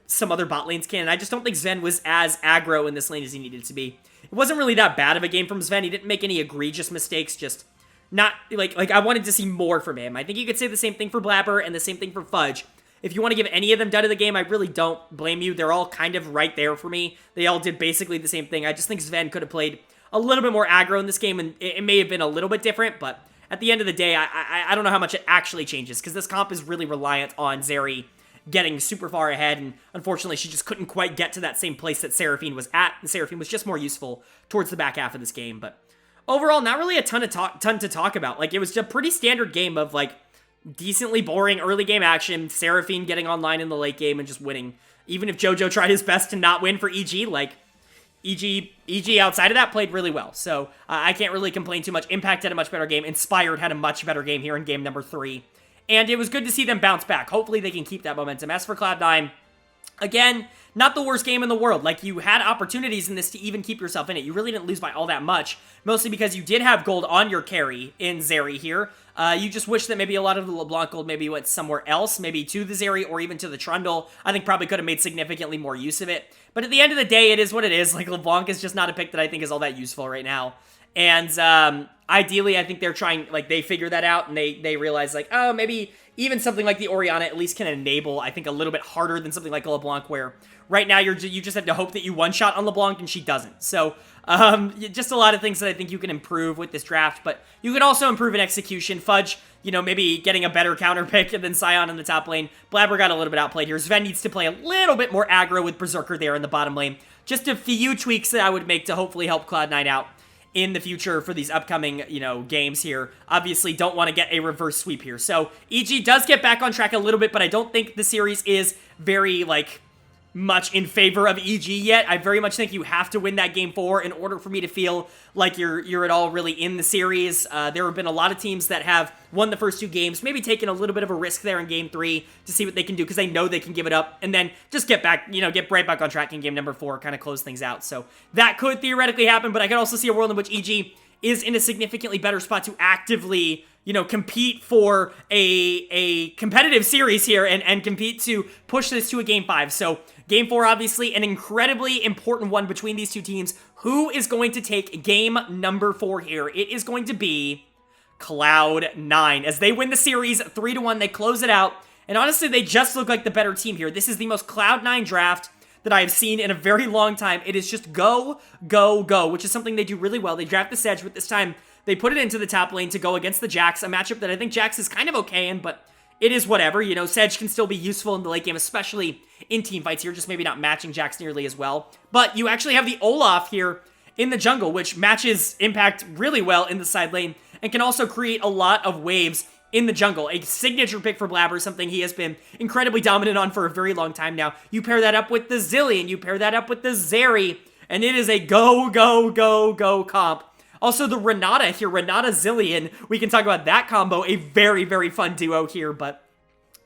some other bot lanes can. And I just don't think Sven was as aggro in this lane as he needed to be. It wasn't really that bad of a game from Sven. He didn't make any egregious mistakes, just not, like I wanted to see more from him. I think you could say the same thing for Blabber and the same thing for Fudge. If you want to give any of them dud of the game, I really don't blame you. They're all kind of right there for me. They all did basically the same thing. I just think Sven could have played a little bit more aggro in this game, and it may have been a little bit different, but at the end of the day, I don't know how much it actually changes, because this comp is really reliant on Zeri getting super far ahead, and unfortunately, she just couldn't quite get to that same place that Seraphine was at, and Seraphine was just more useful towards the back half of this game, but overall, not really a ton to talk about. Like, it was a pretty standard game of, like, decently boring early game action, Seraphine getting online in the late game and just winning. Even if Jojo tried his best to not win for EG, like, EG outside of that played really well. So, I can't really complain too much. Impact had a much better game. Inspired had a much better game here in game number 3. And it was good to see them bounce back. Hopefully they can keep that momentum. As for Cloud9, again, not the worst game in the world. Like, you had opportunities in this to even keep yourself in it. You really didn't lose by all that much, mostly because you did have gold on your carry in Zeri here. You just wish that maybe a lot of the LeBlanc gold maybe went somewhere else, maybe to the Zeri or even to the Trundle. I think probably could have made significantly more use of it. But at the end of the day, it is what it is. Like, LeBlanc is just not a pick that I think is all that useful right now. And ideally, I think they're trying, like, they figure that out and they realize, like, oh, maybe even something like the Orianna at least can enable, I think, a little bit harder than something like LeBlanc, where right now you just have to hope that you one-shot on LeBlanc and she doesn't. So, just a lot of things that I think you can improve with this draft, but you can also improve in execution. Fudge, maybe getting a better counter pick than Sion in the top lane. Blabber got a little bit outplayed here. Sven needs to play a little bit more aggro with Berserker there in the bottom lane. Just a few tweaks that I would make to hopefully help Cloud9 out in the future for these upcoming, games here. Obviously, don't want to get a reverse sweep here. So, EG does get back on track a little bit, but I don't think the series is very, much in favor of EG yet. I very much think you have to win that game 4 in order for me to feel like you're at all really in the series. There have been a lot of teams that have won the first 2 games, maybe taken a little bit of a risk there in game 3 to see what they can do because they know they can give it up and then just get back, get right back on track in game number 4, kind of close things out. So that could theoretically happen, but I could also see a world in which EG is in a significantly better spot to actively compete for a competitive series here and compete to push this to a game 5. So game 4, obviously, an incredibly important one between these two teams. Who is going to take game number 4 here? It is going to be Cloud9. As they win the series 3-1, they close it out. And honestly, they just look like the better team here. This is the most Cloud9 draft that I have seen in a very long time. It is just go, go, go, which is something they do really well. They draft the Sedge, but this time they put it into the top lane to go against the Jax, a matchup that I think Jax is kind of okay in, but it is whatever. Sedge can still be useful in the late game, especially in team fights here, just maybe not matching Jax nearly as well. But you actually have the Olaf here in the jungle, which matches Impact really well in the side lane and can also create a lot of waves in the jungle. A signature pick for Blabber, something he has been incredibly dominant on for a very long time now. You pair that up with the Zilean, you pair that up with the Zeri, and it is a go, go, go, go comp. Also, the Renata here, Renata Zilean, we can talk about that combo, a very, very fun duo here, but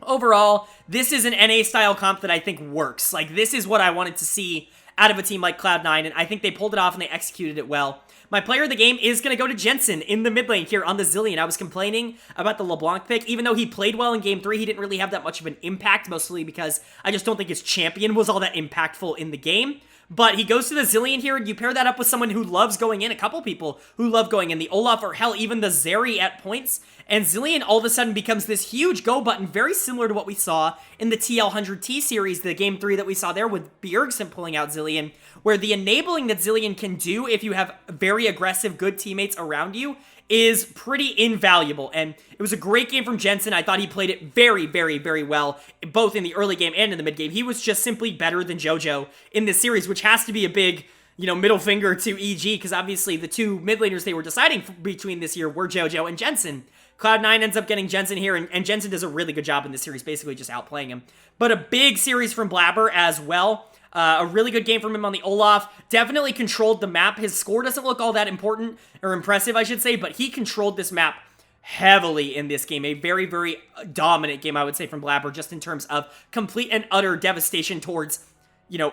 overall, this is an NA-style comp that I think works. This is what I wanted to see out of a team like Cloud9, and I think they pulled it off and they executed it well. My player of the game is going to go to Jensen in the mid lane here on the Zilean. I was complaining about the LeBlanc pick. Even though he played well in game 3, he didn't really have that much of an impact, mostly because I just don't think his champion was all that impactful in the game. But he goes to the Zilean here, and you pair that up with someone who loves going in, a couple people who love going in, the Olaf or hell, even the Zeri at points, and Zilean all of a sudden becomes this huge go button, very similar to what we saw in the TL100T series, the game 3 that we saw there with Bjergsen pulling out Zilean, where the enabling that Zilean can do if you have very aggressive, good teammates around you is pretty invaluable, and it was a great game from Jensen. I thought he played it very, very, very well, both in the early game and in the mid game. He was just simply better than JoJo in this series, which has to be a big, middle finger to EG, because obviously the two mid laners they were deciding between this year were JoJo and Jensen. Cloud9 ends up getting Jensen here, and Jensen does a really good job in this series, basically just outplaying him. But a big series from Blabber as well. A really good game from him on the Olaf. Definitely controlled the map. His score doesn't look all that important, or impressive, I should say, but he controlled this map heavily in this game. A very, very dominant game, I would say, from Blabber, just in terms of complete and utter devastation towards,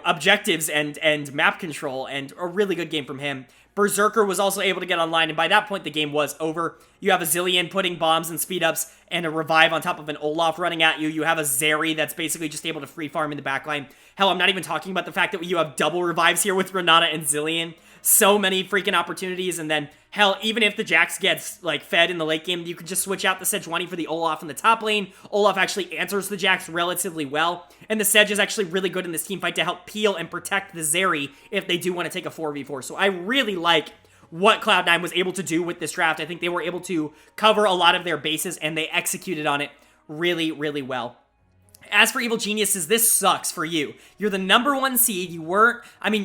objectives and map control, and a really good game from him. Berserker was also able to get online, and by that point, the game was over. You have a Zilean putting bombs and speed-ups and a revive on top of an Olaf running at you. You have a Zeri that's basically just able to free farm in the backline. Hell, I'm not even talking about the fact that you have double revives here with Renata and Zilean. So many freaking opportunities, and then, hell, even if the Jax gets, fed in the late game, you could just switch out the Sejuani for the Olaf in the top lane. Olaf actually answers the Jax relatively well, and the Sedge is actually really good in this team fight to help peel and protect the Zeri if they do want to take a 4v4. So I really like what Cloud9 was able to do with this draft. I think they were able to cover a lot of their bases, and they executed on it really, really well. As for Evil Geniuses, this sucks for you. You're the #1 seed. You weren't,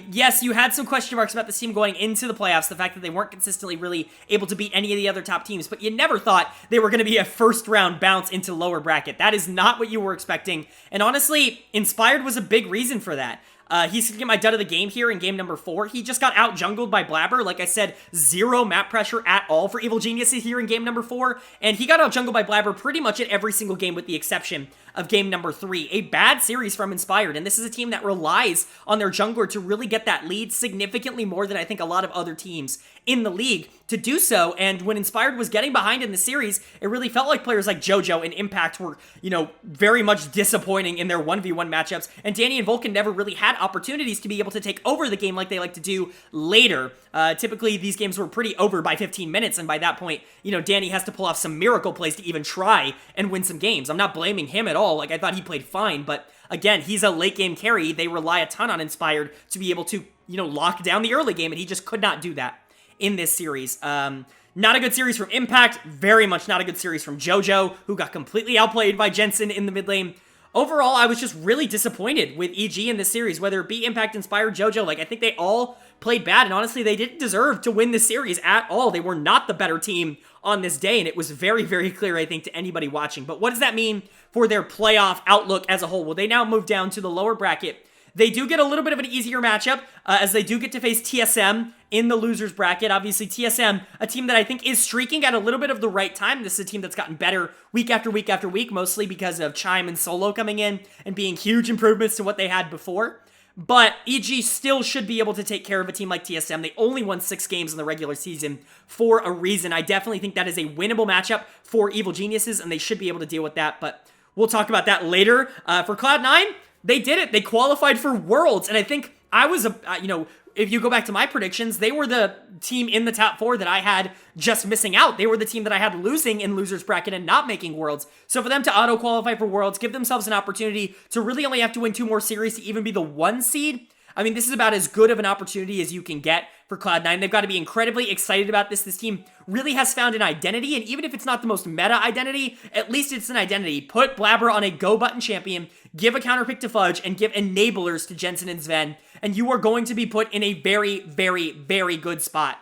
yes, you had some question marks about this team going into the playoffs, the fact that they weren't consistently really able to beat any of the other top teams, but you never thought they were going to be a first-round bounce into lower bracket. That is not what you were expecting, and honestly, Inspired was a big reason for that. He's going to get my dud of the game here in game number 4. He just got out-jungled by Blabber. Like I said, 0 map pressure at all for Evil Geniuses here in game number 4. And he got out-jungled by Blabber pretty much in every single game with the exception of game number 3. A bad series from Inspired. And this is a team that relies on their jungler to really get that lead significantly more than I think a lot of other teams in the league to do so. And when Inspired was getting behind in the series, it really felt like players like JoJo and Impact were, very much disappointing in their 1v1 matchups. And Danny and Vulcan never really had opportunities to be able to take over the game like they like to do later. Typically, these games were pretty over by 15 minutes, and by that point, Danny has to pull off some miracle plays to even try and win some games. I'm not blaming him at all. Like, I thought he played fine, but again, he's a late game carry. They rely a ton on Inspired to be able to, lock down the early game, and he just could not do that in this series. Not a good series from Impact. Very much not a good series from JoJo, who got completely outplayed by Jensen in the mid lane. Overall, I was just really disappointed with EG in this series, whether it be Impact, Inspired, JoJo. Like, I think they all played bad, and honestly, they didn't deserve to win this series at all. They were not the better team on this day, and it was very, very clear, I think, to anybody watching. But what does that mean for their playoff outlook as a whole? Well, they now move down to the lower bracket. They do get a little bit of an easier matchup, as they do get to face TSM in the losers bracket. Obviously, TSM, a team that I think is streaking at a little bit of the right time. This is a team that's gotten better week after week after week, mostly because of Chime and Solo coming in and being huge improvements to what they had before. But EG still should be able to take care of a team like TSM. They only won 6 games in the regular season for a reason. I definitely think that is a winnable matchup for Evil Geniuses, and they should be able to deal with that, but we'll talk about that later. For Cloud9, they did it. They qualified for Worlds, and I think I was, if you go back to my predictions, they were the team in the top 4 that I had just missing out. They were the team that I had losing in losers bracket and not making Worlds. So for them to auto-qualify for Worlds, give themselves an opportunity to really only have to win 2 more series to even be the 1 seed, I mean, this is about as good of an opportunity as you can get for Cloud9. They've got to be incredibly excited about this. This team really has found an identity, and even if it's not the most meta identity, at least it's an identity. Put Blabber on a go button champion, give a counterpick to Fudge, and give enablers to Jensen and Sven, and you are going to be put in a very, very, very good spot.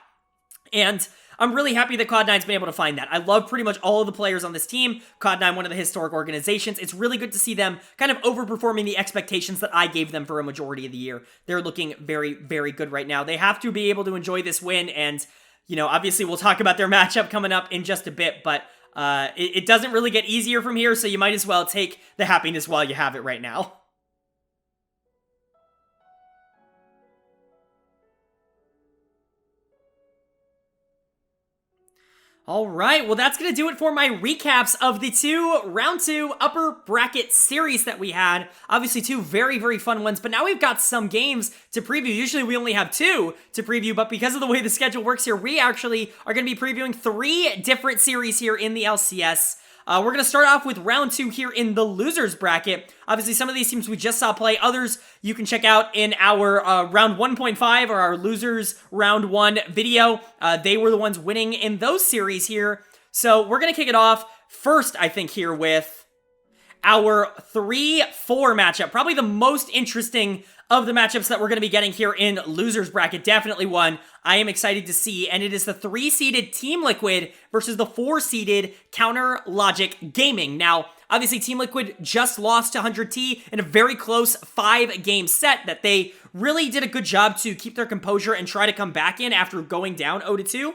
And I'm really happy that Cloud9's been able to find that. I love pretty much all of the players on this team. Cloud9, one of the historic organizations. It's really good to see them kind of overperforming the expectations that I gave them for a majority of the year. They're looking very, very good right now. They have to be able to enjoy this win, and, obviously we'll talk about their matchup coming up in just a bit, but it doesn't really get easier from here, so you might as well take the happiness while you have it right now. All right, well, that's going to do it for my recaps of the round 2 upper bracket series that we had. Obviously, 2 very, very fun ones, but now we've got some games to preview. Usually, we only have 2 to preview, but because of the way the schedule works here, we actually are going to be previewing 3 different series here in the LCS. We're going to start off with round 2 here in the losers bracket. Obviously, some of these teams we just saw play. Others you can check out in our round 1.5 or our losers round 1 video. They were the ones winning in those series here. So we're going to kick it off first, I think, here with our 3-4 matchup. Probably the most interesting of the matchups that we're going to be getting here in losers bracket. Definitely one I am excited to see, and it is the 3-seeded Team Liquid versus the 4-seeded Counter Logic Gaming. Now, obviously, Team Liquid just lost to 100T in a very close 5-game set that they really did a good job to keep their composure and try to come back in after going down 0-2.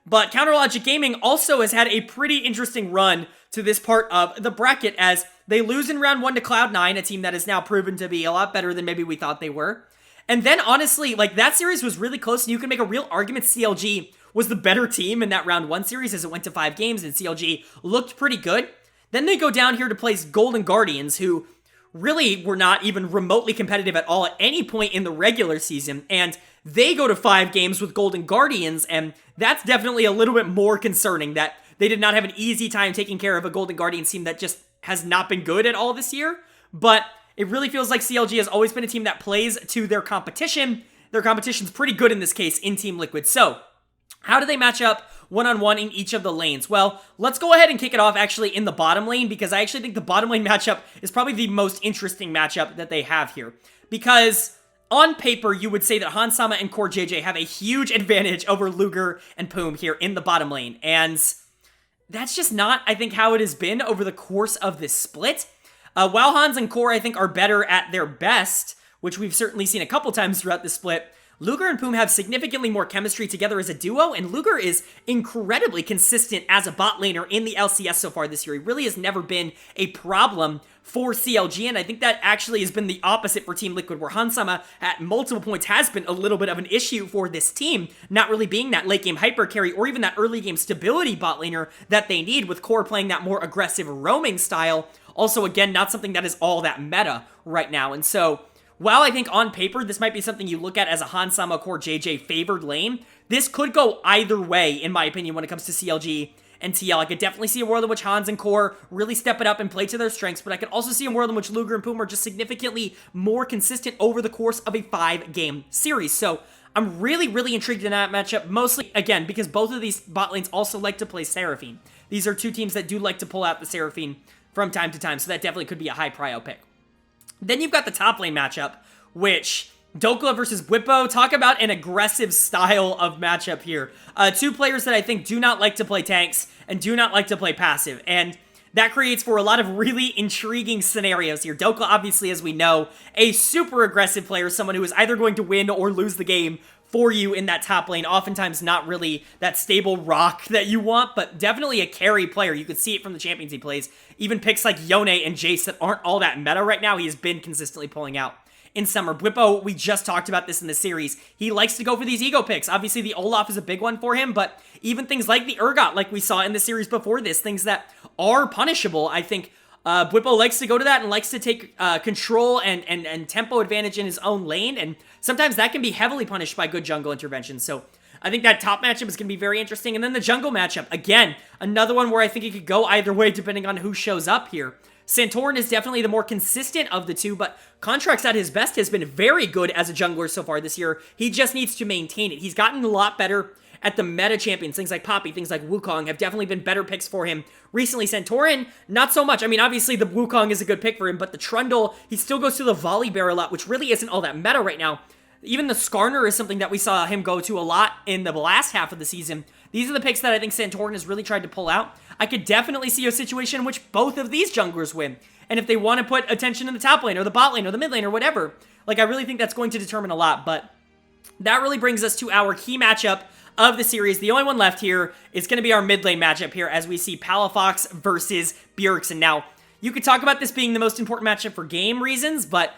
But Counter Logic Gaming also has had a pretty interesting run to this part of the bracket, as they lose in round 1 to Cloud9, a team that is now proven to be a lot better than maybe we thought they were. And then, honestly, that series was really close, and you can make a real argument CLG was the better team in that round 1 series as it went to 5 games, and CLG looked pretty good. Then they go down here to place Golden Guardians, who really were not even remotely competitive at all at any point in the regular season, and they go to 5 games with Golden Guardians, and that's definitely a little bit more concerning that they did not have an easy time taking care of a Golden Guardians team that just has not been good at all this year. But it really feels like CLG has always been a team that plays to their competition. Their competition's pretty good in this case in Team Liquid. So, how do they match up one-on-one in each of the lanes? Well, let's go ahead and kick it off actually in the bottom lane, because I actually think the bottom lane matchup is probably the most interesting matchup that they have here. Because on paper, you would say that Hansama and Core JJ have a huge advantage over Luger and Poom here in the bottom lane. And that's just not, I think, how it has been over the course of this split. While Hans and Core, I think, are better at their best, which we've certainly seen a couple times throughout the split, Luger and Poom have significantly more chemistry together as a duo, and Luger is incredibly consistent as a bot laner in the LCS so far this year. He really has never been a problem for CLG, and I think that actually has been the opposite for Team Liquid, where Hansama at multiple points has been a little bit of an issue for this team, not really being that late game hyper carry or even that early game stability bot laner that they need, with Core playing that more aggressive roaming style. Also, again, not something that is all that meta right now, and so while I think on paper this might be something you look at as a Hansama Core JJ favored lane, this could go either way, in my opinion, when it comes to CLG and TL. I could definitely see a world in which Hans and Core really step it up and play to their strengths, but I could also see a world in which Luger and Puma are just significantly more consistent over the course of a 5-game series. So I'm really, really intrigued in that matchup, mostly, again, because both of these bot lanes also like to play Seraphine. These are two teams that do like to pull out the Seraphine from time to time, so that definitely could be a high prio pick. Then you've got the top lane matchup, which Dokla versus Bwipo. Talk about an aggressive style of matchup here. Two players that I think do not like to play tanks and do not like to play passive, and that creates for a lot of really intriguing scenarios here. Dokla, obviously, as we know, a super aggressive player, someone who is either going to win or lose the game for you in that top lane. Oftentimes not really that stable rock that you want, but definitely a carry player. You could see it from the champions he plays. Even picks like Yone and Jace that aren't all that meta right now, he has been consistently pulling out in summer. Bwipo, we just talked about this in the series. He likes to go for these ego picks. Obviously, the Olaf is a big one for him, but even things like the Urgot, like we saw in the series before this, things that are punishable, I think Bwipo likes to go to that and likes to take control and tempo advantage in his own lane, and sometimes that can be heavily punished by good jungle intervention. So I think that top matchup is going to be very interesting. And then the jungle matchup, again, another one where I think it could go either way depending on who shows up here. Santorin is definitely the more consistent of the two, but Contracts at his best has been very good as a jungler so far this year. He just needs to maintain it. He's gotten a lot better at the meta champions. Things like Poppy, things like Wukong have definitely been better picks for him recently. Santorin, not so much. I mean, obviously the Wukong is a good pick for him, but the Trundle, he still goes to the Volley Bear a lot, which really isn't all that meta right now. Even the Skarner is something that we saw him go to a lot in the last half of the season. These are the picks that I think Santorin has really tried to pull out. I could definitely see a situation in which both of these junglers win. And if they want to put attention in the top lane or the bot lane or the mid lane or whatever, like I really think that's going to determine a lot. But that really brings us to our key matchup of the series. The only one left here is going to be our mid lane matchup here as we see Palafox versus Bjergsen. Now, you could talk about this being the most important matchup for game reasons, but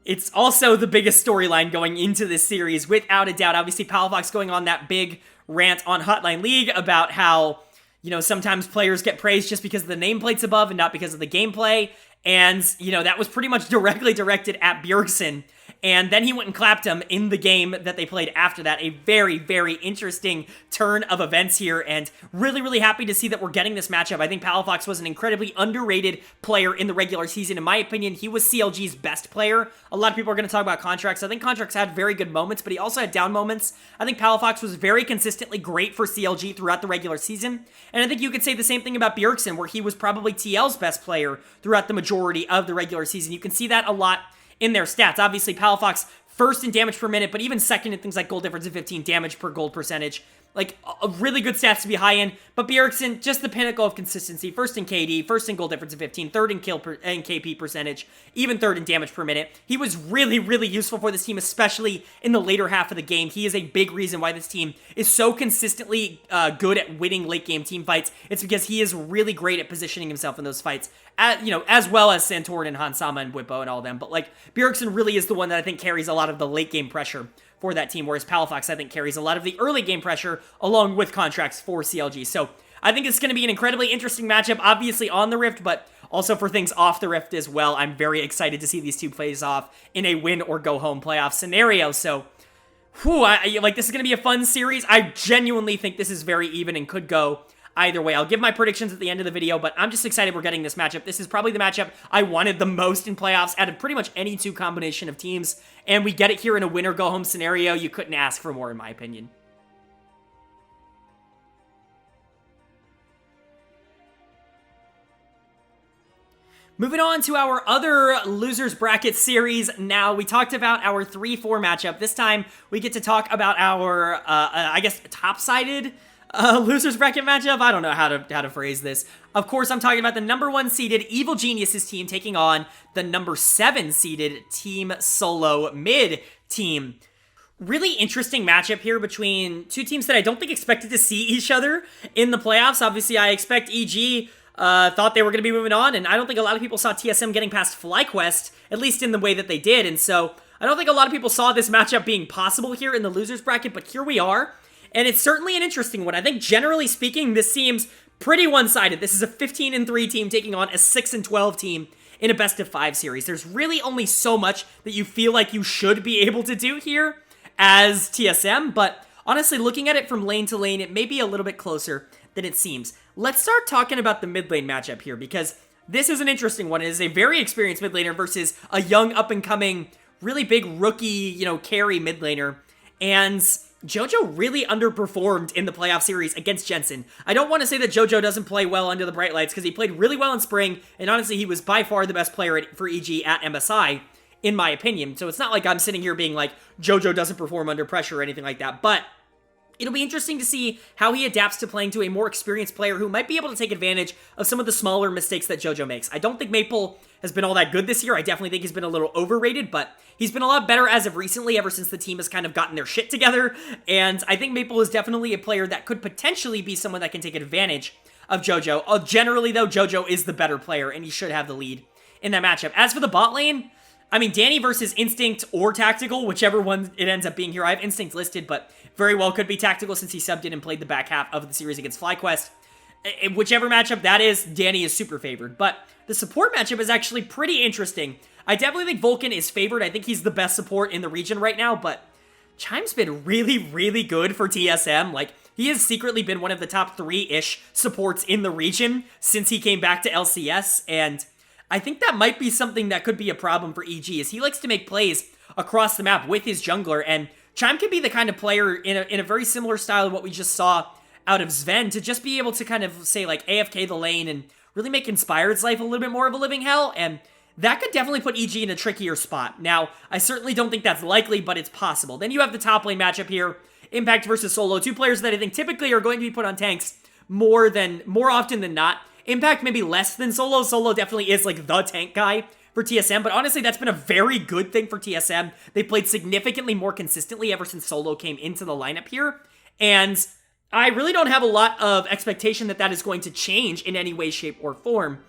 it's also the biggest storyline going into this series, without a doubt. Obviously, Palafox going on that big rant on Hotline League about how, you know, sometimes players get praised just because of the nameplates above and not because of the gameplay. And, you know, that was pretty much directly directed at Bjergsen. And then he went and clapped him in the game that they played after that. A very, very interesting turn of events here, and really, really happy to see that we're getting this matchup. I think Palafox was an incredibly underrated player in the regular season. In my opinion, he was CLG's best player. A lot of people are going to talk about Contracts. I think Contracts had very good moments, but he also had down moments. I think Palafox was very consistently great for CLG throughout the regular season. And I think you could say the same thing about Bjergsen, where he was probably TL's best player throughout the majority of the regular season. You can see that a lot in their stats. Obviously, Palafox first in damage per minute, but even second in things like gold difference of 15, damage per gold percentage. Like, a really good stats to be high in. But Bjergsen, just the pinnacle of consistency. First in KD, first in gold difference of 15, third in and KP percentage, even third in damage per minute. He was really, really useful for this team, especially in the later half of the game. He is a big reason why this team is so consistently good at winning late game team fights. It's because he is really great at positioning himself in those fights, as well as Santorin and Hansama and Bwipo and all of them. But like, Bjergsen really is the one that I think carries a lot of the late game pressure for that team, whereas Palafox, I think, carries a lot of the early game pressure along with Contracts for CLG. So I think it's going to be an incredibly interesting matchup, obviously on the Rift, but also for things off the Rift as well. I'm very excited to see these two plays off in a win or go home playoff scenario. So, this is going to be a fun series. I genuinely think this is very even and could go either way. I'll give my predictions at the end of the video, but I'm just excited we're getting this matchup. This is probably the matchup I wanted the most in playoffs out of pretty much any two combination of teams, and we get it here in a win-or-go-home scenario. You couldn't ask for more, in my opinion. Moving on to our other losers bracket series now. We talked about our 3-4 matchup. This time, we get to talk about our, top-sided losers bracket matchup. I don't know how to phrase this. Of course, I'm talking about the number 1 seeded Evil Geniuses team taking on the number 7 seeded Team SoloMid team. Really interesting matchup here between two teams that I don't think expected to see each other in the playoffs. Obviously, I expect EG thought they were going to be moving on, and I don't think a lot of people saw TSM getting past FlyQuest, at least in the way that they did, and so I don't think a lot of people saw this matchup being possible here in the losers bracket, but here we are, and it's certainly an interesting one. I think generally speaking, this seems pretty one-sided. This is a 15-3 team taking on a 6-12 team in a best-of-5 series. There's really only so much that you feel like you should be able to do here as TSM, but honestly, looking at it from lane to lane, it may be a little bit closer than it seems. Let's start talking about the mid lane matchup here, because this is an interesting one. It is a very experienced mid laner versus a young, up-and-coming, really big rookie, carry mid laner, and JoJo really underperformed in the playoff series against Jensen. I don't want to say that JoJo doesn't play well under the bright lights, because he played really well in Spring, and honestly, he was by far the best player for EG at MSI, in my opinion. So it's not like I'm sitting here being like, JoJo doesn't perform under pressure or anything like that, but it'll be interesting to see how he adapts to playing to a more experienced player who might be able to take advantage of some of the smaller mistakes that JoJo makes. I don't think Maple has been all that good this year. I definitely think he's been a little overrated, but he's been a lot better as of recently, ever since the team has kind of gotten their shit together, and I think Maple is definitely a player that could potentially be someone that can take advantage of JoJo. Generally, though, JoJo is the better player, and he should have the lead in that matchup. As for the bot lane, I mean, Danny versus Instinct or Tactical, whichever one it ends up being here. I have Instinct listed, but very well could be Tactical since he subbed in and played the back half of the series against FlyQuest. Whichever matchup that is, Danny is super favored. But the support matchup is actually pretty interesting. I definitely think Vulcan is favored. I think he's the best support in the region right now, but Chime's been really, really good for TSM. Like, he has secretly been one of the top 3-ish supports in the region since he came back to LCS, and I think that might be something that could be a problem for EG, is he likes to make plays across the map with his jungler, and Chime can be the kind of player in a very similar style of what we just saw out of Sven, to just be able to kind of say, like, AFK the lane and really make Inspired's life a little bit more of a living hell, and that could definitely put EG in a trickier spot. Now, I certainly don't think that's likely, but it's possible. Then you have the top lane matchup here, Impact versus Solo, two players that I think typically are going to be put on tanks more often than not. Impact maybe less than Solo. Solo definitely is like the tank guy for TSM, but honestly, that's been a very good thing for TSM. They played significantly more consistently ever since Solo came into the lineup here, and I really don't have a lot of expectation that that is going to change in any way, shape, or form.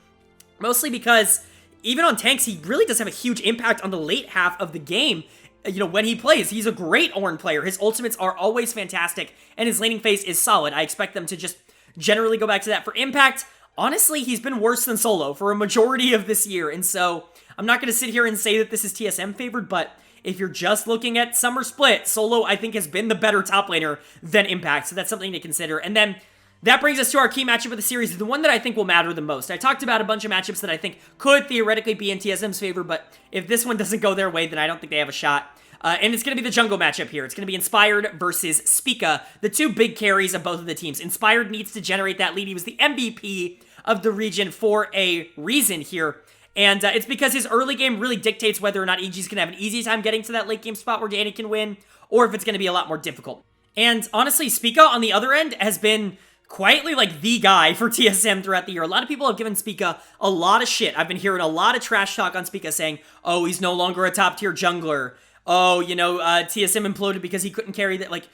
Mostly because even on tanks, he really does have a huge impact on the late half of the game. When he plays, he's a great Ornn player. His ultimates are always fantastic, and his laning phase is solid. I expect them to just generally go back to that. For Impact, honestly, he's been worse than Solo for a majority of this year, and so I'm not going to sit here and say that this is TSM favored, but if you're just looking at Summer Split, Solo, I think, has been the better top laner than Impact, so that's something to consider. And then that brings us to our key matchup of the series, the one that I think will matter the most. I talked about a bunch of matchups that I think could theoretically be in TSM's favor, but if this one doesn't go their way, then I don't think they have a shot. And it's going to be the jungle matchup here. It's going to be Inspired versus Spica, the two big carries of both of the teams. Inspired needs to generate that lead. He was the MVP of the region for a reason here. And it's because his early game really dictates whether or not EG's going to have an easy time getting to that late game spot where Danny can win, or if it's going to be a lot more difficult. And honestly, Spica on the other end has been quietly like the guy for TSM throughout the year. A lot of people have given Spica a lot of shit. I've been hearing a lot of trash talk on Spica saying, oh, he's no longer a top tier jungler. Oh, TSM imploded because he couldn't carry that. Like,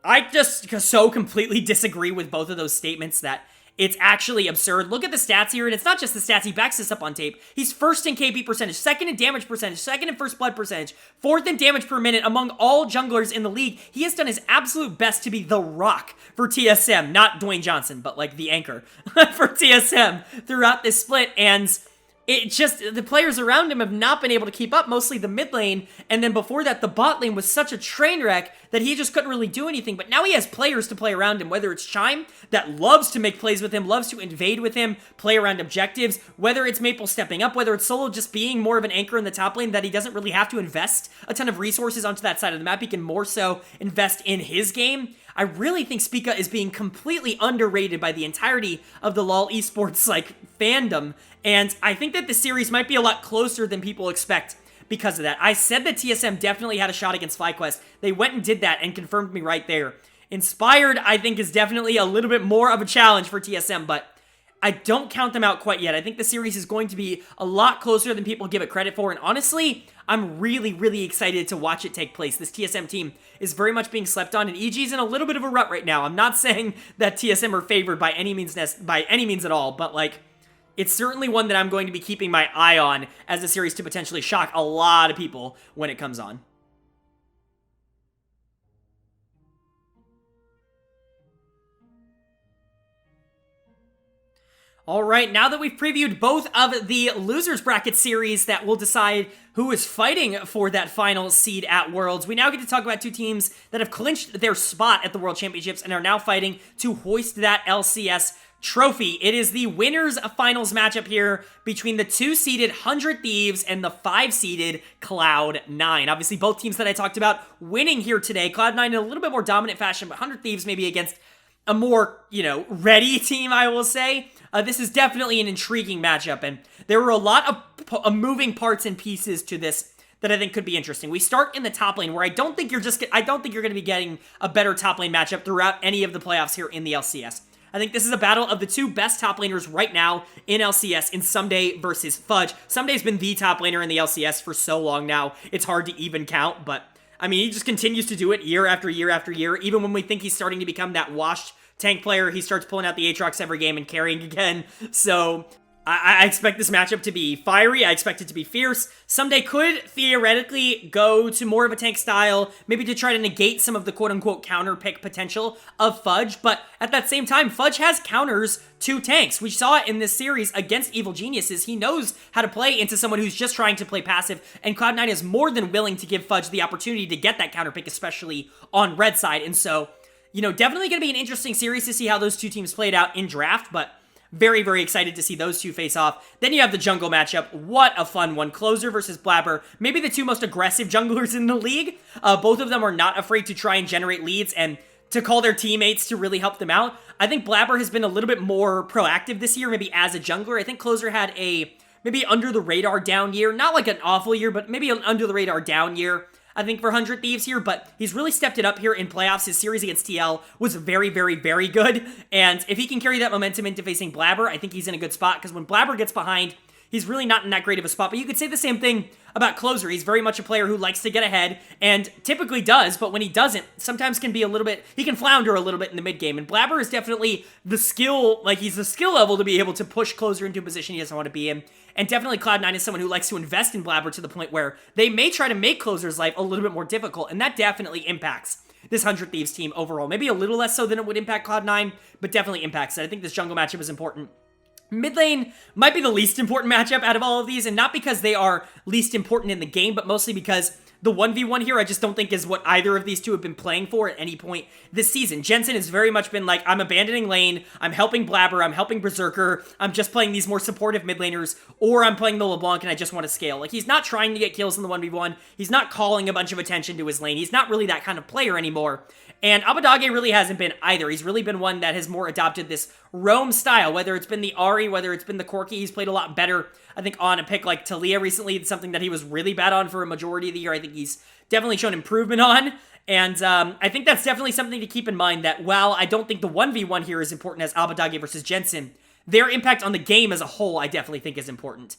I just so completely disagree with both of those statements that it's actually absurd. Look at the stats here, and it's not just the stats. He backs this up on tape. He's first in KP percentage, second in damage percentage, second in first blood percentage, fourth in damage per minute among all junglers in the league. He has done his absolute best to be the rock for TSM, not Dwayne Johnson, but like the anchor for TSM throughout this split, and it just, the players around him have not been able to keep up, mostly the mid lane, and then before that, the bot lane was such a train wreck that he just couldn't really do anything, but now he has players to play around him, whether it's Chime, that loves to make plays with him, loves to invade with him, play around objectives, whether it's Maple stepping up, whether it's Solo just being more of an anchor in the top lane that he doesn't really have to invest a ton of resources onto that side of the map, he can more so invest in his game. I really think Spica is being completely underrated by the entirety of the LoL esports, fandom, and I think that the series might be a lot closer than people expect because of that. I said that TSM definitely had a shot against FlyQuest. They went and did that and confirmed me right there. Inspired, I think, is definitely a little bit more of a challenge for TSM, but I don't count them out quite yet. I think the series is going to be a lot closer than people give it credit for, and honestly, I'm really, really excited to watch it take place. This TSM team is very much being slept on, and EG's in a little bit of a rut right now. I'm not saying that TSM are favored by any means at all, but it's certainly one that I'm going to be keeping my eye on as a series to potentially shock a lot of people when it comes on. All right, now that we've previewed both of the losers bracket series that will decide who is fighting for that final seed at Worlds, we now get to talk about two teams that have clinched their spot at the World Championships and are now fighting to hoist that LCS trophy. It is the winners finals matchup here between the 2-seeded 100 Thieves and the 5-seeded Cloud9. Obviously, both teams that I talked about winning here today. Cloud9 in a little bit more dominant fashion, but 100 Thieves maybe against a more, ready team, I will say. This is definitely an intriguing matchup, and there were a lot of moving parts and pieces to this that I think could be interesting. We start in the top lane, where I don't think you're going to be getting a better top lane matchup throughout any of the playoffs here in the LCS. I think this is a battle of the two best top laners right now in LCS in Someday versus Fudge. Someday's been the top laner in the LCS for so long now, it's hard to even count, but I mean, he just continues to do it year after year after year. Even when we think he's starting to become that washed tank player, he starts pulling out the Aatrox every game and carrying again. So I expect this matchup to be fiery. I expect it to be fierce. Someday could theoretically go to more of a tank style, maybe to try to negate some of the quote-unquote counter pick potential of Fudge, but at that same time, Fudge has counters to tanks. We saw it in this series against Evil Geniuses. He knows how to play into someone who's just trying to play passive, and Cloud9 is more than willing to give Fudge the opportunity to get that counter pick, especially on red side, and so, definitely going to be an interesting series to see how those two teams played out in draft, but very, very excited to see those two face off. Then you have the jungle matchup. What a fun one. Closer versus Blabber. Maybe the two most aggressive junglers in the league. Both of them are not afraid to try and generate leads and to call their teammates to really help them out. I think Blabber has been a little bit more proactive this year, maybe as a jungler. I think Closer had a maybe under-the-radar down year. Not like an awful year, but maybe an under-the-radar down year, I think, for 100 Thieves here, but he's really stepped it up here in playoffs. His series against TL was very, very, very good, and if he can carry that momentum into facing Blabber, I think he's in a good spot, because when Blabber gets behind, he's really not in that great of a spot, but you could say the same thing about Closer. He's very much a player who likes to get ahead, and typically does, but when he doesn't, sometimes can be he can flounder a little bit in the mid game, and Blabber is definitely the skill, he's the skill level to be able to push Closer into a position he doesn't want to be in, and definitely Cloud9 is someone who likes to invest in Blabber to the point where they may try to make Closer's life a little bit more difficult, and that definitely impacts this 100 Thieves team overall. Maybe a little less so than it would impact Cloud9, but definitely impacts it. I think this jungle matchup is important. Mid lane might be the least important matchup out of all of these, and not because they are least important in the game, but mostly because the 1v1 here I just don't think is what either of these two have been playing for at any point this season. Jensen has very much been like, I'm abandoning lane, I'm helping Blabber, I'm helping Berserker, I'm just playing these more supportive mid laners, or I'm playing the LeBlanc and I just want to scale. He's not trying to get kills in the 1v1, he's not calling a bunch of attention to his lane, he's not really that kind of player anymore. And Abadage really hasn't been either. He's really been one that has more adopted this roam style, whether it's been the Ahri, whether it's been the Corki. He's played a lot better, I think, on a pick like Talia recently. It's something that he was really bad on for a majority of the year. I think he's definitely shown improvement on. And I think that's definitely something to keep in mind, that while I don't think the 1v1 here is important as Abadage versus Jensen, their impact on the game as a whole I definitely think is important.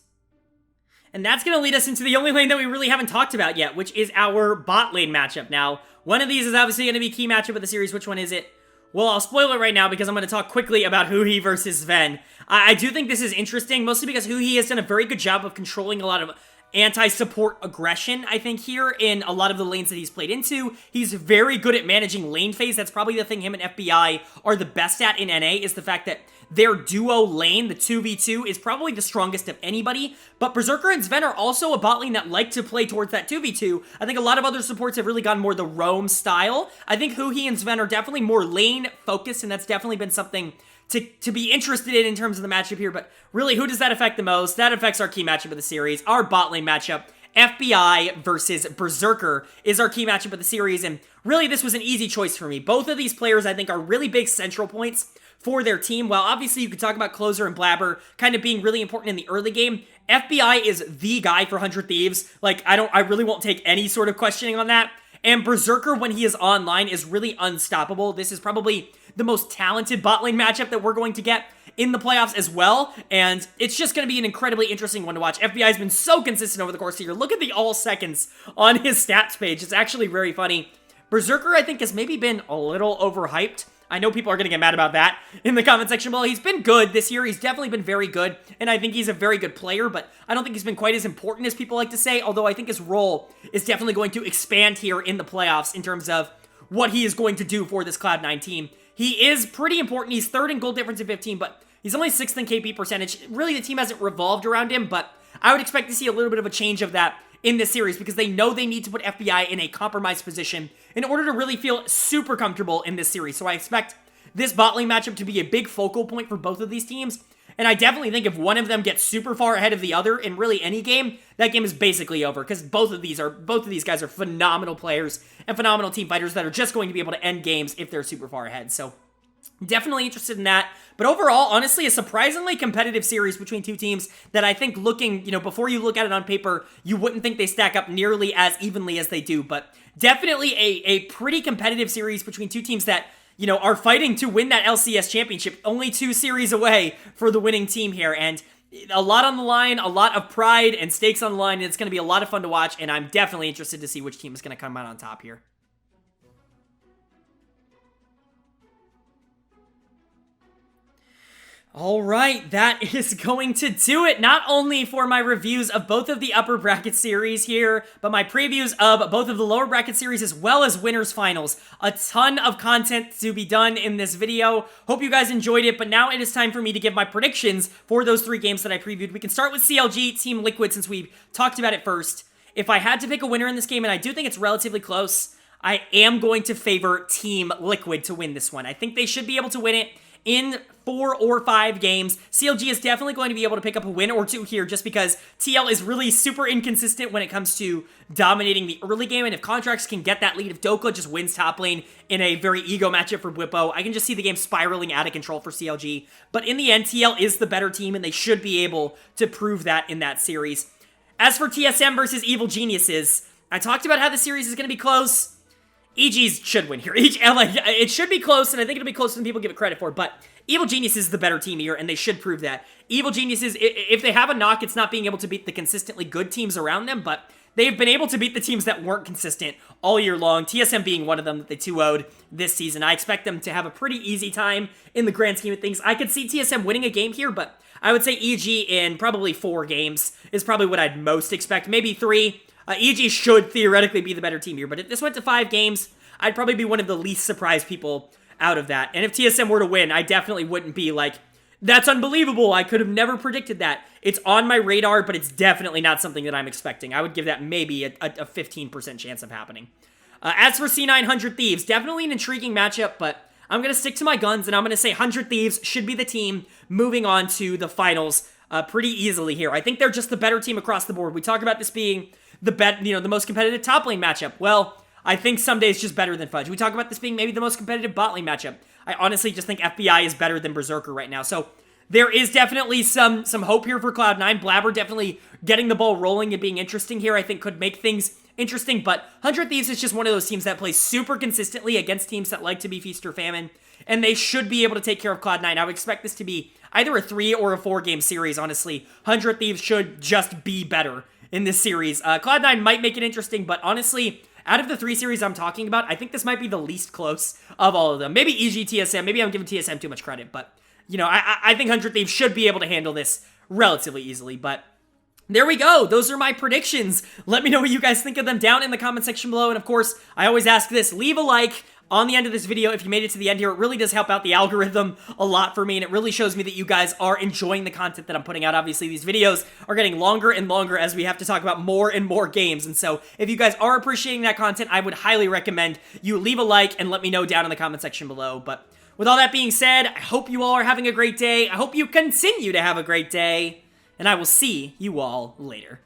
And that's going to lead us into the only lane that we really haven't talked about yet, which is our bot lane matchup. Now, one of these is obviously going to be a key matchup of the series. Which one is it? Well, I'll spoil it right now because I'm going to talk quickly about Huhi versus Sven. I do think this is interesting, mostly because Huhi has done a very good job of controlling a lot of anti-support aggression, I think, here in a lot of the lanes that he's played into. He's very good at managing lane phase. That's probably the thing him and FBI are the best at in NA, is the fact that their duo lane, the 2v2, is probably the strongest of anybody, but Berserker and Sven are also a bot lane that like to play towards that 2v2. I think a lot of other supports have really gone more the roam style. I think Huhi and Sven are definitely more lane focused, and that's definitely been something to be interested in terms of the matchup here, but really, who does that affect the most? That affects our key matchup of the series, our bot lane matchup. FBI versus Berserker is our key matchup of the series, and really, this was an easy choice for me. Both of these players, I think, are really big central points for their team. While obviously you could talk about Closer and Blabber kind of being really important in the early game, FBI is the guy for 100 Thieves. I really won't take any sort of questioning on that. And Berserker, when he is online, is really unstoppable. This is probably the most talented bot lane matchup that we're going to get in the playoffs as well, and it's just going to be an incredibly interesting one to watch. FBI has been so consistent over the course of the year. Look at the all seconds on his stats page. It's actually very funny. Berserker, I think, has maybe been a little overhyped. I know people are going to get mad about that in the comment section below. He's been good this year. He's definitely been very good, and I think he's a very good player, but I don't think he's been quite as important as people like to say, although I think his role is definitely going to expand here in the playoffs in terms of what he is going to do for this Cloud9 team. He is pretty important. He's third in gold difference in 15, but He's only 6th in KP percentage. Really, the team hasn't revolved around him, but I would expect to see a little bit of a change of that in this series because they know they need to put FBI in a compromised position in order to really feel super comfortable in this series. So I expect this bot lane matchup to be a big focal point for both of these teams. And I definitely think if one of them gets super far ahead of the other in really any game, that game is basically over because both of these guys are phenomenal players and phenomenal team fighters that are just going to be able to end games if they're super far ahead. So definitely interested in that. But overall, honestly, a surprisingly competitive series between two teams that I think looking, before you look at it on paper, you wouldn't think they stack up nearly as evenly as they do. But definitely a pretty competitive series between two teams that, are fighting to win that LCS championship. Only 2 series away for the winning team here. And a lot on the line, a lot of pride and stakes on the line. And it's going to be a lot of fun to watch. And I'm definitely interested to see which team is going to come out on top here. All right, that is going to do it, not only for my reviews of both of the upper bracket series here, but my previews of both of the lower bracket series as well as winners finals. A ton of content to be done in this video. Hope you guys enjoyed it, but now it is time for me to give my predictions for those 3 games that I previewed. We can start with CLG, Team Liquid, since we talked about it first. If I had to pick a winner in this game, and I do think it's relatively close, I am going to favor Team Liquid to win this one. I think they should be able to win it in 4 or 5 games. CLG is definitely going to be able to pick up a win or 2 here just because TL is really super inconsistent when it comes to dominating the early game, and if Contracts can get that lead, if Doka just wins top lane in a very ego matchup for Bwipo, I can just see the game spiraling out of control for CLG. But in the end, TL is the better team, and they should be able to prove that in that series. As for TSM versus Evil Geniuses, I talked about how the series is going to be close. EGs should win here. It should be close, and I think it'll be closer than people give it credit for, but Evil Genius is the better team here, and they should prove that. Evil Geniuses, if they have a knock, it's not being able to beat the consistently good teams around them, but they've been able to beat the teams that weren't consistent all year long, TSM being one of them that they 2-0'd this season. I expect them to have a pretty easy time in the grand scheme of things. I could see TSM winning a game here, but I would say EG in probably 4 games is probably what I'd most expect. Maybe 3. EG should theoretically be the better team here, but if this went to 5 games, I'd probably be one of the least surprised people out of that. And if TSM were to win, I definitely wouldn't be like, that's unbelievable, I could have never predicted that. It's on my radar, but it's definitely not something that I'm expecting. I would give that maybe a 15% chance of happening. As for C900 Thieves, definitely an intriguing matchup, but I'm going to stick to my guns, and I'm going to say 100 Thieves should be the team moving on to the finals pretty easily here. I think they're just the better team across the board. We talk about this being the most competitive top lane matchup. Well, I think someday it's just better than Fudge. We talk about this being maybe the most competitive bot lane matchup. I honestly just think FBI is better than Berserker right now. So there is definitely some hope here for Cloud9. Blabber definitely getting the ball rolling and being interesting here, I think could make things interesting. But 100 Thieves is just one of those teams that plays super consistently against teams that like to be feast or famine. And they should be able to take care of Cloud9. I would expect this to be either a 3 or a 4 game series, honestly. 100 Thieves should just be better in this series. Cloud9 might make it interesting, but honestly, out of the 3 series I'm talking about, I think this might be the least close of all of them. Maybe EG TSM, maybe I'm giving TSM too much credit, but, I think 100 Thieves should be able to handle this relatively easily, but there we go. Those are my predictions. Let me know what you guys think of them down in the comment section below, and of course, I always ask this, leave a like on the end of this video if you made it to the end here. It really does help out the algorithm a lot for me, and it really shows me that you guys are enjoying the content that I'm putting out. Obviously, these videos are getting longer and longer as we have to talk about more and more games, and so if you guys are appreciating that content, I would highly recommend you leave a like and let me know down in the comment section below. But with all that being said, I hope you all are having a great day. I hope you continue to have a great day, and I will see you all later.